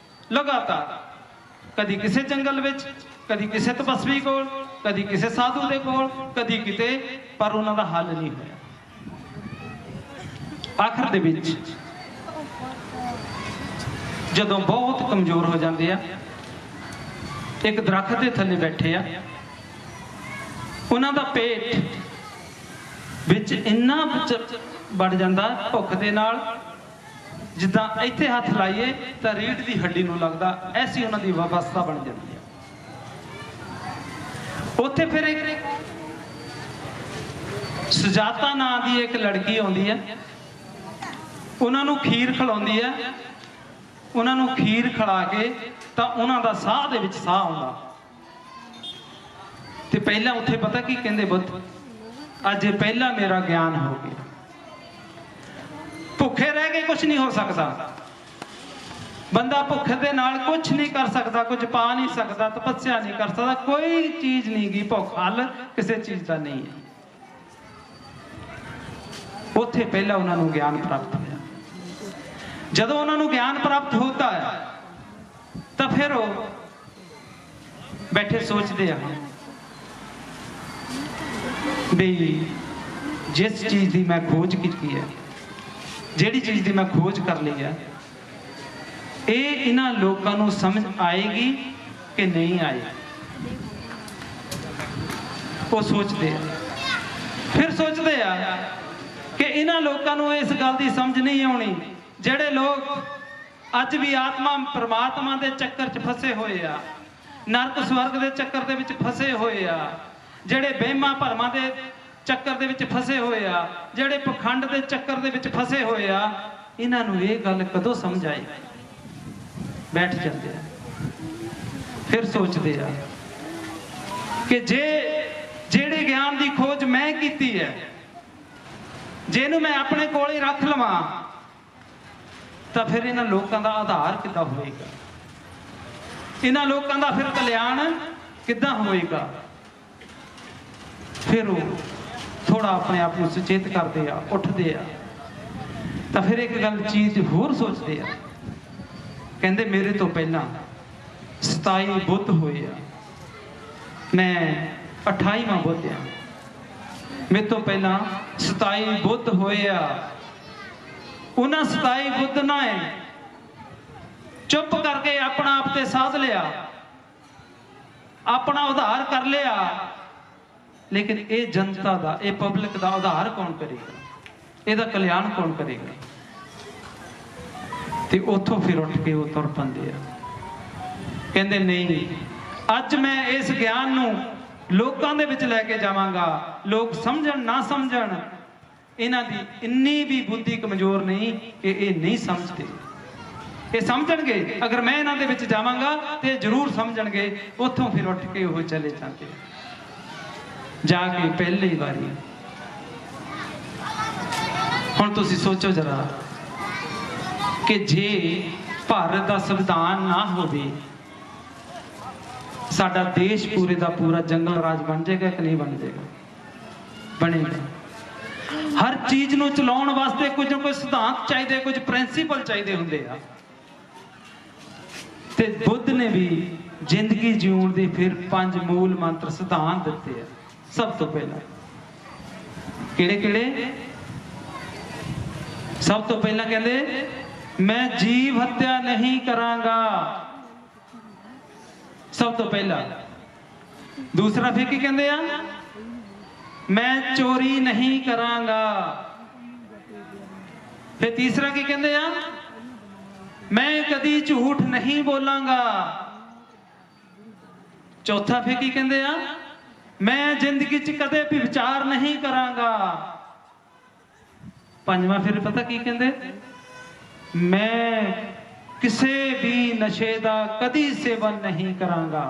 ਲਗਾਤਾਰ, ਕਦੀ ਕਿਸੇ ਜੰਗਲ ਵਿੱਚ, ਕਦੀ ਕਿਸੇ ਤਪਸਵੀ ਕੋਲ, ਕਦੀ ਕਿਸੇ ਸਾਧੂ ਦੇ ਕੋਲ, ਕਦੀ ਕਿਤੇ, ਪਰ ਉਹਨਾਂ ਦਾ ਹੱਲ ਨਹੀਂ ਹੋਇਆ। ਆਖਰ ਦੇ ਵਿੱਚ ਜਦੋਂ ਬਹੁਤ ਕਮਜ਼ੋਰ ਹੋ ਜਾਂਦੇ ਆ, ਇੱਕ ਦਰਖਤ ਦੇ ਥੱਲੇ ਬੈਠੇ ਆ, ਉਹਨਾਂ ਦਾ ਪੇਟ ਵਿੱਚ ਇੰਨਾ ਵੜ ਜਾਂਦਾ ਭੁੱਖ ਦੇ ਨਾਲ, ਜਿੱਦਾਂ ਇੱਥੇ ਹੱਥ ਲਾਈਏ ਤਾਂ ਰੀੜ ਦੀ ਹੱਡੀ ਨੂੰ ਲੱਗਦਾ, ਐਸੀ ਉਹਨਾਂ ਦੀ ਅਵਸਥਾ ਬਣ ਜਾਂਦੀ ਹੈ। ਉੱਥੇ ਫਿਰ ਇੱਕ ਸੁਜਾਤਾ ਨਾਂ ਦੀ ਇੱਕ ਲੜਕੀ ਆਉਂਦੀ ਹੈ, ਉਹਨਾਂ ਨੂੰ ਖੀਰ ਖਿਲਾਉਂਦੀ ਹੈ। ਉਹਨਾਂ ਨੂੰ ਖੀਰ ਖਿਲਾ ਕੇ ਤਾਂ ਉਹਨਾਂ ਦਾ ਸਾਹ ਦੇ ਵਿੱਚ ਸਾਹ ਆਉਂਦਾ। ਤੇ ਪਹਿਲਾਂ ਉੱਥੇ ਪਤਾ ਕੀ ਕਹਿੰਦੇ, ਬੁੱਧ ਅੱਜ ਪਹਿਲਾ ਮੇਰਾ ਗਿਆਨ ਹੋ ਗਿਆ। ਭੁੱਖੇ ਰਹਿ ਕੇ ਕੁਝ ਨਹੀਂ ਹੋ ਸਕਦਾ, ਬੰਦਾ ਭੁੱਖ ਦੇ ਨਾਲ ਕੁਝ ਨਹੀਂ ਕਰ ਸਕਦਾ, ਕੁਝ ਪਾ ਨਹੀਂ ਸਕਦਾ, ਤਪੱਸਿਆ ਨਹੀਂ ਕਰ ਸਕਦਾ, ਕੋਈ ਚੀਜ਼ ਨਹੀਂ ਗੀ। ਭੁੱਖ ਹੱਲ ਕਿਸੇ ਚੀਜ਼ ਦਾ ਨਹੀਂ ਹੈ। ਉੱਥੇ ਪਹਿਲਾਂ ਉਹਨਾਂ ਨੂੰ ਗਿਆਨ ਪ੍ਰਾਪਤ ਹੋਇਆ। ਜਦੋਂ ਉਹਨਾਂ ਨੂੰ ਗਿਆਨ ਪ੍ਰਾਪਤ ਹੁੰਦਾ ਹੈ ਤਾਂ ਫਿਰ ਉਹ ਬੈਠੇ ਸੋਚਦੇ ਆ ਵੀ ਜਿਸ ਚੀਜ਼ ਦੀ ਮੈਂ ਖੋਜ ਕੀਤੀ ਹੈ, ਜਿਹੜੀ ਚੀਜ਼ ਦੀ ਮੈਂ ਖੋਜ ਕਰ ਲਈ ਹੈ, ਇਹ ਇਹਨਾਂ ਲੋਕਾਂ ਨੂੰ ਸਮਝ ਆਏਗੀ ਕਿ ਨਹੀਂ ਆਏਗੀ। ਉਹ ਸੋਚਦੇ ਆ, ਫਿਰ ਸੋਚਦੇ ਆ ਕਿ ਇਹਨਾਂ ਲੋਕਾਂ ਨੂੰ ਇਸ ਗੱਲ ਦੀ ਸਮਝ ਨਹੀਂ ਆਉਣੀ, ਜਿਹੜੇ ਲੋਕ ਅੱਜ ਵੀ ਆਤਮਾ ਪਰਮਾਤਮਾ ਦੇ ਚੱਕਰ 'ਚ ਫਸੇ ਹੋਏ ਆ, ਨਰਕ ਸਵਰਗ ਦੇ ਚੱਕਰ ਦੇ ਵਿੱਚ ਫਸੇ ਹੋਏ ਆ, ਜਿਹੜੇ ਵਹਿਮਾਂ ਭਰਮਾਂ ਦੇ ਚੱਕਰ ਦੇ ਵਿੱਚ ਫਸੇ ਹੋਏ ਆ, ਜਿਹੜੇ ਪਖੰਡ ਦੇ ਚੱਕਰ ਦੇ ਵਿੱਚ ਫਸੇ ਹੋਏ ਆ, ਇਹਨਾਂ ਨੂੰ ਇਹ ਗੱਲ ਕਦੋਂ ਸਮਝ ਆਏਗੀ। ਬੈਠ ਜਾਂਦੇ ਆ, ਫਿਰ ਸੋਚਦੇ ਆ ਕਿ ਜਿਹੜੇ ਗਿਆਨ ਦੀ ਖੋਜ ਮੈਂ ਕੀਤੀ ਹੈ, ਜਿਹਨੂੰ ਮੈਂ ਆਪਣੇ ਕੋਲ ਹੀ ਰੱਖ ਲਵਾਂ, ਤਾਂ ਫਿਰ ਇਹਨਾਂ ਲੋਕਾਂ ਦਾ ਆਧਾਰ ਕਿੱਦਾਂ ਹੋਏਗਾ, ਇਹਨਾਂ ਲੋਕਾਂ ਦਾ ਫਿਰ ਕਲਿਆਣ ਕਿੱਦਾਂ ਹੋਏਗਾ। ਫਿਰ ਉਹ ਥੋੜਾ ਆਪਣੇ ਆਪ ਨੂੰ ਸੁਚੇਤ ਕਰਦੇ ਆ, ਉੱਠਦੇ ਆ, ਤਾਂ ਫਿਰ ਇੱਕ ਗੱਲ ਚੀਜ਼ ਹੋਰ ਸੋਚਦੇ ਆ। ਕਹਿੰਦੇ ਮੇਰੇ ਤੋਂ ਪਹਿਲਾਂ 27 ਬੁੱਧ ਹੋਏ ਆ, ਮੈਂ 28ਵਾਂ ਬੁੱਧ ਆ। ਮੇਰੇ ਤੋਂ ਪਹਿਲਾਂ 27 ਬੁੱਧ ਹੋਏ ਆ। ਉਹਨਾਂ 27 ਬੁੱਧ ਨੇ ਚੁੱਪ ਕਰਕੇ ਆਪਣਾ ਆਪ ਤੇ ਸਾਧ ਲਿਆ, ਆਪਣਾ ਉਧਾਰ ਕਰ ਲਿਆ, ਲੇਕਿਨ ਇਹ ਜਨਤਾ ਦਾ, ਇਹ ਪਬਲਿਕ ਦਾ ਉਧਾਰ ਕੌਣ ਕਰੇਗਾ, ਇਹਦਾ ਕਲਿਆਣ ਕੌਣ ਕਰੇਗਾ। ਤੇ ਉੱਥੋਂ ਫਿਰ ਉੱਠ ਕੇ ਉਹ ਤੁਰ ਪੈਂਦੇ ਆ। ਕਹਿੰਦੇ ਨਹੀਂ, ਅੱਜ ਮੈਂ ਇਸ ਗਿਆਨ ਨੂੰ ਲੋਕਾਂ ਦੇ ਵਿੱਚ ਲੈ ਕੇ ਜਾਵਾਂਗਾ। ਲੋਕ ਸਮਝਣ ਨਾ ਸਮਝਣ, ਇਹਨਾਂ ਦੀ ਇੰਨੀ ਵੀ ਬੁੱਧੀ ਕਮਜ਼ੋਰ ਨਹੀਂ ਕਿ ਇਹ ਨਹੀਂ ਸਮਝਦੇ। ਇਹ ਸਮਝਣਗੇ, ਅਗਰ ਮੈਂ ਇਹਨਾਂ ਦੇ ਵਿੱਚ ਜਾਵਾਂਗਾ ਤੇ ਜ਼ਰੂਰ ਸਮਝਣਗੇ। ਉੱਥੋਂ ਫਿਰ ਉੱਠ ਕੇ ਉਹ ਚਲੇ ਜਾਂਦੇ। ਜਾ ਕੇ ਪਹਿਲੀ ਵਾਰੀ, ਹੁਣ ਤੁਸੀਂ ਸੋਚੋ ਜਰਾ ਕਿ ਜੇ ਭਾਰਤ ਦਾ ਸੰਵਿਧਾਨ ਨਾ ਹੋਵੇ, ਸਾਡਾ ਦੇਸ਼ ਪੂਰੇ ਦਾ ਪੂਰਾ ਜੰਗਲ ਰਾਜ ਬਣ ਜਾਏਗਾ ਕਿ ਨਹੀਂ ਬਣ ਜਾਏਗਾ? ਬਣੇਗਾ। ਹਰ ਚੀਜ਼ ਨੂੰ ਚਲਾਉਣ ਵਾਸਤੇ ਕੁਝ ਨਾ ਕੁਝ ਸਿਧਾਂਤ ਚਾਹੀਦੇ, ਕੁਝ ਪ੍ਰਿੰਸੀਪਲ ਚਾਹੀਦੇ ਹੁੰਦੇ ਆ। ਤੇ ਬੁੱਧ ਨੇ ਵੀ ਜ਼ਿੰਦਗੀ ਜਿਉਣ ਦੇ ਫਿਰ 5 ਮੂਲ ਮੰਤਰ ਸਿਧਾਂਤ ਦਿੱਤੇ ਆ। ਸਭ ਤੋਂ ਪਹਿਲਾਂ ਕਿਹੜੇ ਕਿਹੜੇ? ਸਭ ਤੋਂ ਪਹਿਲਾਂ ਕਹਿੰਦੇ ਮੈਂ ਜੀਵ ਹੱਤਿਆ ਨਹੀਂ ਕਰਾਂਗਾ, ਸਭ ਤੋਂ ਪਹਿਲਾਂ। ਦੂਸਰਾ ਫਿਰ ਕੀ ਕਹਿੰਦੇ ਆ? ਮੈਂ ਚੋਰੀ ਨਹੀਂ ਕਰਾਂਗਾ। ਫਿਰ ਤੀਸਰਾ ਕੀ ਕਹਿੰਦੇ ਆ? ਮੈਂ ਕਦੀ ਝੂਠ ਨਹੀਂ ਬੋਲਾਂਗਾ। ਚੌਥਾ ਫਿਰ ਕੀ ਕਹਿੰਦੇ ਆ? ਮੈਂ ਜ਼ਿੰਦਗੀ 'ਚ ਕਦੇ ਵੀ ਵਿਚਾਰ ਨਹੀਂ ਕਰਾਂਗਾ। ਪੰਜਵਾਂ ਫਿਰ ਪਤਾ ਕੀ ਕਹਿੰਦੇ? ਮੈਂ ਕਿਸੇ ਵੀ ਨਸ਼ੇ ਦਾ ਕਦੀ ਸੇਵਨ ਨਹੀਂ ਕਰਾਂਗਾ।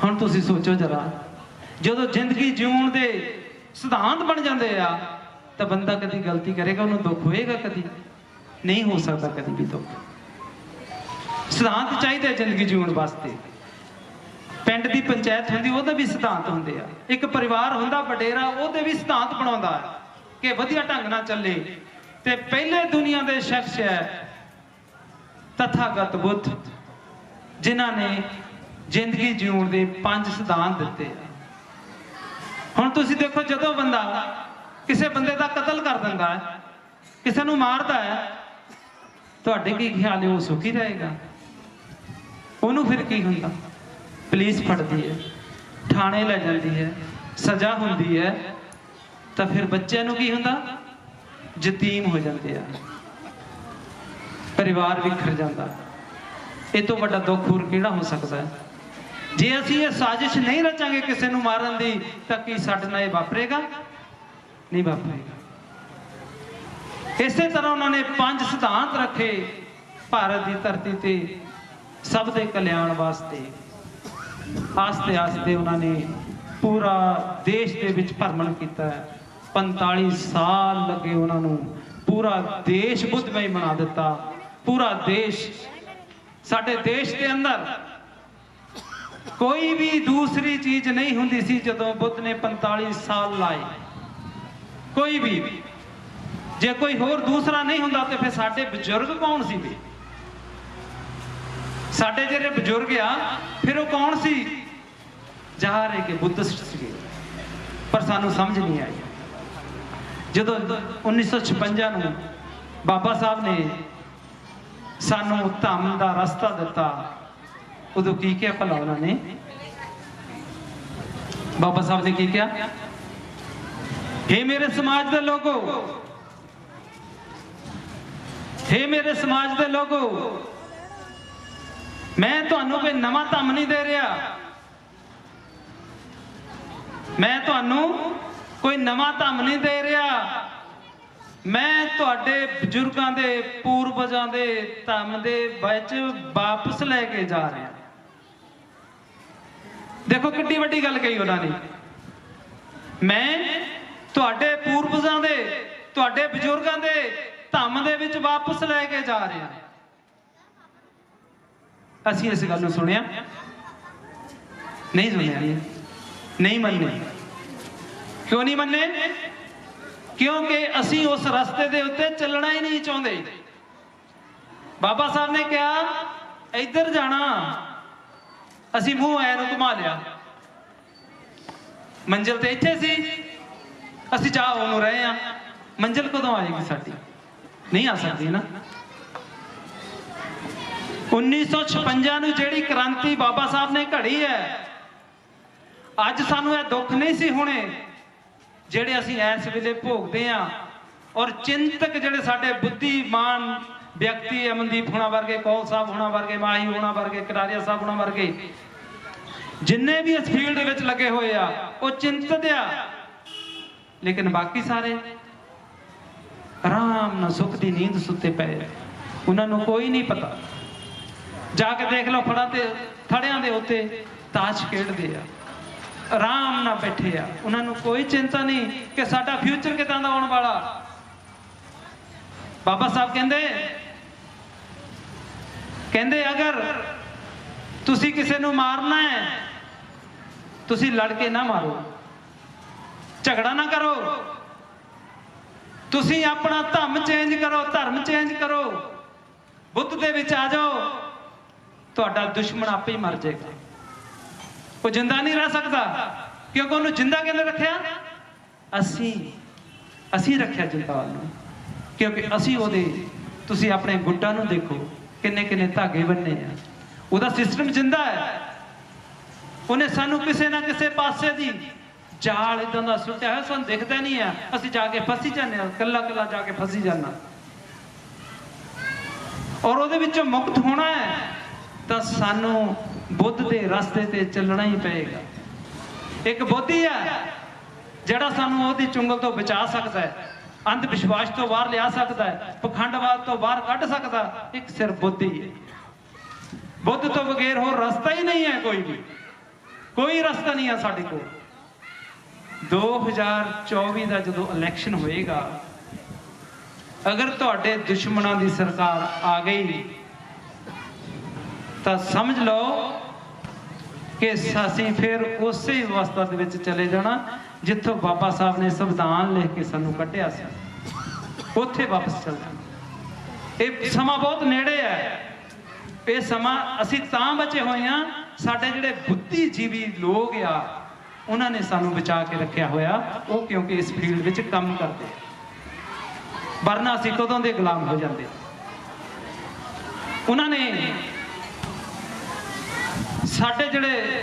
ਹੁਣ ਤੁਸੀਂ ਸੋਚੋ ਜਰਾ, ਜਦੋਂ ਜ਼ਿੰਦਗੀ ਜਿਉਣ ਦੇ ਸਿਧਾਂਤ ਬਣ ਜਾਂਦੇ ਆ ਤਾਂ ਬੰਦਾ ਕਦੀ ਗਲਤੀ ਕਰੇਗਾ, ਉਹਨੂੰ ਦੁੱਖ ਹੋਏਗਾ? ਕਦੀ ਨਹੀਂ ਹੋ ਸਕਦਾ, ਕਦੀ ਵੀ ਦੁੱਖ। ਸਿਧਾਂਤ ਚਾਹੀਦੇ ਜ਼ਿੰਦਗੀ ਜਿਉਣ ਵਾਸਤੇ। ਪਿੰਡ ਦੀ ਪੰਚਾਇਤ ਹੁੰਦੀ, ਉਹਦੇ ਵੀ ਸਿਧਾਂਤ ਹੁੰਦੇ ਆ। ਇੱਕ ਪਰਿਵਾਰ ਹੁੰਦਾ ਵਡੇਰਾ, ਉਹਦੇ ਵੀ ਸਿਧਾਂਤ ਬਣਾਉਂਦਾ ਕਿ ਵਧੀਆ ਢੰਗ ਨਾਲ ਚੱਲੇ। ਤੇ ਪਹਿਲੇ ਦੁਨੀਆ ਦੇ ਸ਼ਖਸ ਹੈ ਤਥਾਗਤ ਬੁੱਧ, ਜਿਨ੍ਹਾਂ ਨੇ ਜ਼ਿੰਦਗੀ ਜਿਉਣ ਦੇ 5 ਸਿਧਾਂਤ ਦਿੱਤੇ। ਹੁਣ ਤੁਸੀਂ ਦੇਖੋ, ਜਦੋਂ ਬੰਦਾ ਕਿਸੇ ਬੰਦੇ ਦਾ ਕਤਲ ਕਰ ਦਿੰਦਾ ਹੈ, ਕਿਸੇ ਨੂੰ ਮਾਰਦਾ ਹੈ, ਤੁਹਾਡੇ ਕੀ ਖਿਆਲ ਹੈ? ਉਹ ਸੁਖੀ ਰਹੇਗਾ? ਉਹਨੂੰ ਫਿਰ ਕੀ ਹੁੰਦਾ? ਪੁਲਿਸ ਫੜਦੀ ਹੈ, ਥਾਣੇ ਲੈ ਜਾਂਦੀ ਹੈ, ਸਜ਼ਾ ਹੁੰਦੀ ਹੈ, ਤਾਂ ਫਿਰ ਬੱਚਿਆਂ ਨੂੰ ਕੀ ਹੁੰਦਾ? ਯਤੀਮ ਹੋ ਜਾਂਦੇ ਆ, ਪਰਿਵਾਰ ਵਿਖਰ ਜਾਂਦਾ। ਇਹ ਤੋਂ ਵੱਡਾ ਦੁੱਖ ਹੋਰ ਕਿਹੜਾ ਹੋ ਸਕਦਾ ਹੈ? ਜੇ ਅਸੀਂ ਇਹ ਸਾਜ਼ਿਸ਼ ਨਹੀਂ ਰਚਾਂਗੇ ਕਿਸੇ ਨੂੰ ਮਾਰਨ ਦੀ, ਤਾਂ ਕੀ ਸਾਡੇ ਨਾਲ ਇਹ ਵਾਪਰੇਗਾ? ਨਹੀਂ ਵਾਪਰੇਗਾ। ਇਸੇ ਤਰ੍ਹਾਂ ਉਹਨਾਂ ਨੇ 5 ਸਿਧਾਂਤ ਰੱਖੇ ਭਾਰਤ ਦੀ ਧਰਤੀ ਤੇ ਸਭ ਦੇ ਕਲਿਆਣ ਵਾਸਤੇ। ਆਸਤੇ ਆਸਤੇ ਉਹਨਾਂ ਨੇ ਪੂਰਾ ਦੇਸ਼ ਦੇ ਵਿੱਚ ਭਰਮਣ ਕੀਤਾ। 45 ਸਾਲ ਲੱਗੇ ਉਹਨਾਂ ਨੂੰ ਪੂਰਾ ਦੇਸ਼ ਬੁੱਧਮਈ ਬਣਾ ਦਿੱਤਾ। ਪੂਰਾ ਦੇਸ਼, ਸਾਡੇ ਦੇਸ਼ ਦੇ ਅੰਦਰ ਕੋਈ ਵੀ ਦੂਸਰੀ ਚੀਜ਼ ਨਹੀਂ ਹੁੰਦੀ ਸੀ ਜਦੋਂ ਬੁੱਧ ਨੇ 45 ਸਾਲ ਲਾਏ। ਕੋਈ ਵੀ, ਜੇ ਕੋਈ ਹੋਰ ਦੂਸਰਾ ਨਹੀਂ ਹੁੰਦਾ ਤੇ ਫਿਰ ਸਾਡੇ ਬਜ਼ੁਰਗ ਕੌਣ ਸੀ? ਸਾਡੇ ਜਿਹੜੇ ਬਜ਼ੁਰਗ ਆ ਫਿਰ ਉਹ ਕੌਣ ਸੀ? ਜਾ ਰਹੇ ਕਿ ਬੁੱਧਿਸਟ ਸੀਗੇ, ਪਰ ਸਾਨੂੰ ਸਮਝ ਨਹੀਂ ਆਈ। ਜਦੋਂ 1956 ਨੂੰ ਬਾਬਾ ਸਾਹਿਬ ਨੇ ਸਾਨੂੰ ਧੰਮ ਦਾ ਰਸਤਾ ਦਿੱਤਾ, ਉਦੋਂ ਕੀ ਕਿਹਾ ਭਲਾ ਉਹਨਾਂ ਨੇ? ਬਾਬਾ ਸਾਹਿਬ ਨੇ ਕੀ ਕਿਹਾ? हे ਮੇਰੇ ਸਮਾਜ ਦੇ ਲੋਗੋ, हे ਮੇਰੇ ਸਮਾਜ ਦੇ ਲੋਗੋ, ਮੈਂ ਤੁਹਾਨੂੰ ਕੋਈ ਨਵਾਂ ਧੰਮ ਨਹੀਂ ਦੇ ਰਿਹਾ। ਮੈਂ ਤੁਹਾਨੂੰ ਕੋਈ ਨਵਾਂ ਧੰਮ ਨਹੀਂ ਦੇ ਰਿਹਾ। ਮੈਂ ਤੁਹਾਡੇ ਬਜ਼ੁਰਗਾਂ ਦੇ, ਪੂਰਵਜਾਂ ਦੇ ਧੰਮ ਦੇ ਵਿੱਚ ਵਾਪਸ ਲੈ ਕੇ ਜਾ ਰਿਹਾ। ਦੇਖੋ ਕਿੱਡੀ ਵੱਡੀ ਗੱਲ ਕਹੀ ਉਹਨਾਂ ਨੇ। ਮੈਂ ਤੁਹਾਡੇ ਪੂਰਵਜਾਂ ਦੇ, ਤੁਹਾਡੇ ਬਜ਼ੁਰਗਾਂ ਦੇ ਧੰਮ ਦੇ ਵਿੱਚ ਵਾਪਸ ਲੈ ਕੇ ਜਾ ਰਿਹਾ। ਅਸੀਂ ਇਸ ਗੱਲ ਨੂੰ ਸੁਣਿਆ? ਨਹੀਂ ਸੁਣਿਆ, ਨਹੀਂ ਮੰਨੇ। ਕਿਉਂ ਨਹੀਂ ਮੰਨੇ? ਕਿਉਂਕਿ ਅਸੀਂ ਉਸ ਰਸਤੇ ਦੇ ਉੱਤੇ ਚੱਲਣਾ ਹੀ ਨਹੀਂ ਚਾਹੁੰਦੇ। ਬਾਬਾ ਸਾਹਿਬ ਨੇ ਕਿਹਾ ਇੱਧਰ ਜਾਣਾ, ਅਸੀਂ ਮੂੰਹ ਐ ਨੂੰ ਘੁਮਾ ਲਿਆ। ਮੰਜ਼ਿਲ ਤੇ ਇੱਥੇ ਸੀ, ਅਸੀਂ ਜਾ ਉਹਨੂੰ ਰਹੇ ਆ। ਮੰਜ਼ਿਲ ਕਦੋਂ ਆਏਗੀ ਸਾਡੀ? ਨਹੀਂ ਆ ਸਕਦੀ ਨਾ। 1956 ਨੂੰ ਜਿਹੜੀ ਕ੍ਰਾਂਤੀ ਬਾਬਾ ਸਾਹਿਬ ਨੇ ਘੜੀ ਹੈ, ਅੱਜ ਸਾਨੂੰ ਇਹ ਦੁੱਖ ਨਹੀਂ ਸੀ ਹੋਣੇ ਜਿਹੜੇ ਅਸੀਂ ਇਸ ਵੇਲੇ ਭੋਗਦੇ ਆ। ਔਰ ਚਿੰਤਕ ਜਿਹੜੇ ਸਾਡੇ ਬੁੱਧੀਮਾਨ ਵਿਅਕਤੀ, ਅਮਨਦੀਪ ਹੋਣਾ ਵਰਗੇ, ਕੌਲ ਸਾਹਿਬ ਹੋਣਾ ਵਰਗੇ, ਮਾਹੀ ਹੋਣਾ ਵਰਗੇ, ਕਟਾਰੀਆ ਸਾਹਿਬ ਹੋਣਾ ਵਰਗੇ, ਜਿੰਨੇ ਵੀ ਇਸ ਫੀਲਡ ਵਿੱਚ ਲੱਗੇ ਹੋਏ ਆ, ਉਹ ਚਿੰਤਤ ਆ। ਲੇਕਿਨ ਬਾਕੀ ਸਾਰੇ ਆਰਾਮ ਨਾਲ ਸੁੱਖ ਦੀ ਨੀਂਦ ਸੁੱਤੇ ਪਏ। ਉਹਨਾਂ ਨੂੰ ਕੋਈ ਨਹੀਂ ਪਤਾ। ਜਾ ਕੇ ਦੇਖ ਲਓ, ਫੜਾਂ ਤੇ ਥੜਿਆਂ ਦੇ ਉੱਤੇ ਤਾਸ਼ ਖੇਡਦੇ ਆ, ਆਰਾਮ ਨਾਲ ਬੈਠੇ ਆ। ਉਹਨਾਂ ਨੂੰ ਕੋਈ ਚਿੰਤਾ ਨਹੀਂ ਕਿ ਸਾਡਾ ਫਿਊਚਰ ਕਿਦਾਂ ਦਾ ਆਉਣ ਵਾਲਾ। ਬਾਬਾ ਸਾਹਿਬ ਕਹਿੰਦੇ ਅਗਰ ਤੁਸੀਂ ਕਿਸੇ ਨੂੰ ਮਾਰਨਾ ਹੈ, ਤੁਸੀਂ ਲੜ ਕੇ ਨਾ ਮਾਰੋ, ਝਗੜਾ ਨਾ ਕਰੋ, ਤੁਸੀਂ ਆਪਣਾ ਧਰਮ ਚੇਂਜ ਕਰੋ, ਧਰਮ ਚੇਂਜ ਕਰੋ, ਬੁੱਧ ਦੇ ਵਿੱਚ ਆ ਜਾਓ। ਤੁਹਾਡਾ ਦੁਸ਼ਮਣ ਆਪੇ ਹੀ ਮਰ ਜਾਏਗਾ। ਉਹ ਜਿੰਦਾ ਨਹੀਂ ਰਹਿ ਸਕਦਾ। ਕਿਉਂਕਿ ਉਹਨੂੰ ਜਿੰਦਾ ਕਿਹਨੇ ਰੱਖਿਆ? ਅਸੀਂ ਰੱਖਿਆ ਜਿੰਦਾ ਉਹਨੂੰ। ਕਿਉਂਕਿ ਅਸੀਂ ਉਹਦੇ, ਤੁਸੀਂ ਆਪਣੇ ਗੁੱਟਾਂ ਨੂੰ ਦੇਖੋ, ਕਿੰਨੇ ਕਿੰਨੇ ਧਾਗੇ ਬੰਨੇ ਆ। ਉਹਦਾ ਸਿਸਟਮ ਜਿੰਦਾ ਹੈ। ਉਹਨੇ ਸਾਨੂੰ ਕਿਸੇ ਨਾ ਕਿਸੇ ਪਾਸੇ ਦੀ ਜਾਲ ਇਦਾਂ ਦਾ ਸੁੱਟਿਆ ਹੋਇਆ, ਸਾਨੂੰ ਦਿਖਦਾ ਨਹੀਂ ਆ। ਅਸੀਂ ਜਾ ਕੇ ਫਸੀ ਜਾਂਦੇ ਹਾਂ, ਕੱਲਾ ਕੱਲਾ ਜਾ ਕੇ ਫਸੀ ਜਾਣਾ। ਔਰ ਉਹਦੇ ਵਿੱਚੋਂ ਮੁਕਤ ਹੋਣਾ ਹੈ ਤਾਂ ਸਾਨੂੰ ਬੁੱਧ ਦੇ ਰਸਤੇ ਤੇ ਚੱਲਣਾ ਹੀ ਪਏਗਾ। ਇੱਕ ਬੋਧੀ ਹੈ ਜਿਹੜਾ ਸਾਨੂੰ ਉਹਦੀ ਚੁੰਗਲ ਤੋਂ ਬਚਾ ਸਕਦਾ ਹੈ, ਅੰਧ ਵਿਸ਼ਵਾਸ ਤੋਂ ਬਾਹਰ ਲਿਆ ਸਕਦਾ ਹੈ, ਪਖੰਡਵਾਦ ਤੋਂ ਬਾਹਰ ਕੱਢ ਸਕਦਾ। ਇੱਕ ਸਿਰ ਬੁੱਧੀ ਹੈ। ਬੁੱਧ ਤੋਂ ਬਗੈਰ ਹੋਰ ਰਸਤਾ ਹੀ ਨਹੀਂ ਹੈ। ਕੋਈ ਰਸਤਾ ਨਹੀਂ ਹੈ ਸਾਡੇ ਕੋਲ। 2024 ਦਾ ਜਦੋਂ ਇਲੈਕਸ਼ਨ ਹੋਏਗਾ, ਅਗਰ ਤੁਹਾਡੇ ਦੁਸ਼ਮਣਾਂ ਦੀ ਸਰਕਾਰ ਆ ਗਈ ਤਾਂ ਸਮਝ ਲਓ ਕਿ ਅਸੀਂ ਫਿਰ ਉਸੇ ਅਵਸਥਾ ਦੇ ਵਿੱਚ ਚਲੇ ਜਾਣਾ ਜਿੱਥੋਂ ਬਾਬਾ ਸਾਹਿਬ ਨੇ ਸੰਵਿਧਾਨ ਲਿਖ ਕੇ ਸਾਨੂੰ ਕੱਢਿਆ ਸੀ, ਉੱਥੇ ਵਾਪਸ ਚੱਲ ਜਾਣਾ। ਇਹ ਸਮਾਂ ਬਹੁਤ ਨੇੜੇ ਹੈ। ਇਹ ਸਮਾਂ ਅਸੀਂ ਤਾਂ ਬਚੇ ਹੋਏ ਹਾਂ, ਸਾਡੇ ਜਿਹੜੇ ਬੁੱਧੀਜੀਵੀ ਲੋਕ ਆ ਉਹਨਾਂ ਨੇ ਸਾਨੂੰ ਬਚਾ ਕੇ ਰੱਖਿਆ ਹੋਇਆ, ਉਹ ਕਿਉਂਕਿ ਇਸ ਫੀਲਡ ਵਿੱਚ ਕੰਮ ਕਰਦੇ, ਵਰਨਾ ਅਸੀਂ ਕਦੋਂ ਦੇ ਗੁਲਾਮ ਹੋ ਜਾਂਦੇ। ਉਹਨਾਂ ਨੇ ਸਾਡੇ ਜਿਹੜੇ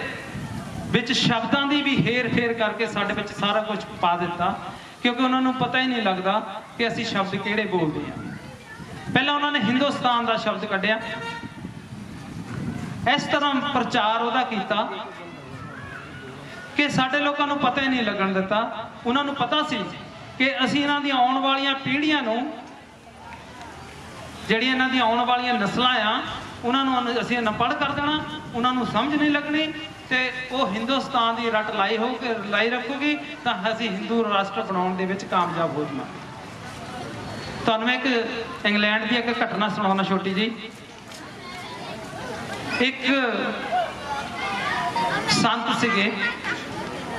ਵਿੱਚ ਸ਼ਬਦਾਂ ਦੀ ਵੀ ਹੇਰ ਫੇਰ ਕਰਕੇ ਸਾਡੇ ਵਿੱਚ ਸਾਰਾ ਕੁਝ ਪਾ ਦਿੱਤਾ, ਕਿਉਂਕਿ ਉਹਨਾਂ ਨੂੰ ਪਤਾ ਹੀ ਨਹੀਂ ਲੱਗਦਾ ਕਿ ਅਸੀਂ ਸ਼ਬਦ ਕਿਹੜੇ ਬੋਲਦੇ ਹਾਂ। ਪਹਿਲਾਂ ਉਹਨਾਂ ਨੇ ਹਿੰਦੁਸਤਾਨ ਦਾ ਸ਼ਬਦ ਕੱਢਿਆ, ਇਸ ਤਰ੍ਹਾਂ ਪ੍ਰਚਾਰ ਉਹਦਾ ਕੀਤਾ ਕਿ ਸਾਡੇ ਲੋਕਾਂ ਨੂੰ ਪਤਾ ਹੀ ਨਹੀਂ ਲੱਗਣ ਦਿੱਤਾ। ਉਹਨਾਂ ਨੂੰ ਪਤਾ ਸੀ ਕਿ ਅਸੀਂ ਇਹਨਾਂ ਦੀਆਂ ਆਉਣ ਵਾਲੀਆਂ ਪੀੜ੍ਹੀਆਂ ਨੂੰ, ਜਿਹੜੀਆਂ ਇਹਨਾਂ ਦੀਆਂ ਆਉਣ ਵਾਲੀਆਂ ਨਸਲਾਂ ਆ, ਉਹਨਾਂ ਨੂੰ ਅਸੀਂ ਅਨਪੜ੍ਹ ਕਰ ਦੇਣਾ, ਉਹਨਾਂ ਨੂੰ ਸਮਝ ਨਹੀਂ ਲੱਗਣੀ ਤੇ ਉਹ ਹਿੰਦੁਸਤਾਨ ਦੀ ਰੱਟ ਲਾਈ ਰੱਖੂਗੀ ਤਾਂ ਅਸੀਂ ਹਿੰਦੂ ਰਾਸ਼ਟਰ ਬਣਾਉਣ ਦੇ ਵਿੱਚ ਕਾਮਯਾਬ ਹੋ ਜਾਵਾਂਗੇ। ਤੁਹਾਨੂੰ ਮੈਂ ਇੱਕ ਇੰਗਲੈਂਡ ਦੀ ਇੱਕ ਘਟਨਾ ਸੁਣਾਉਣਾ ਛੋਟੀ ਜੀ। ਇੱਕ ਸੰਤ ਸੀਗੇ,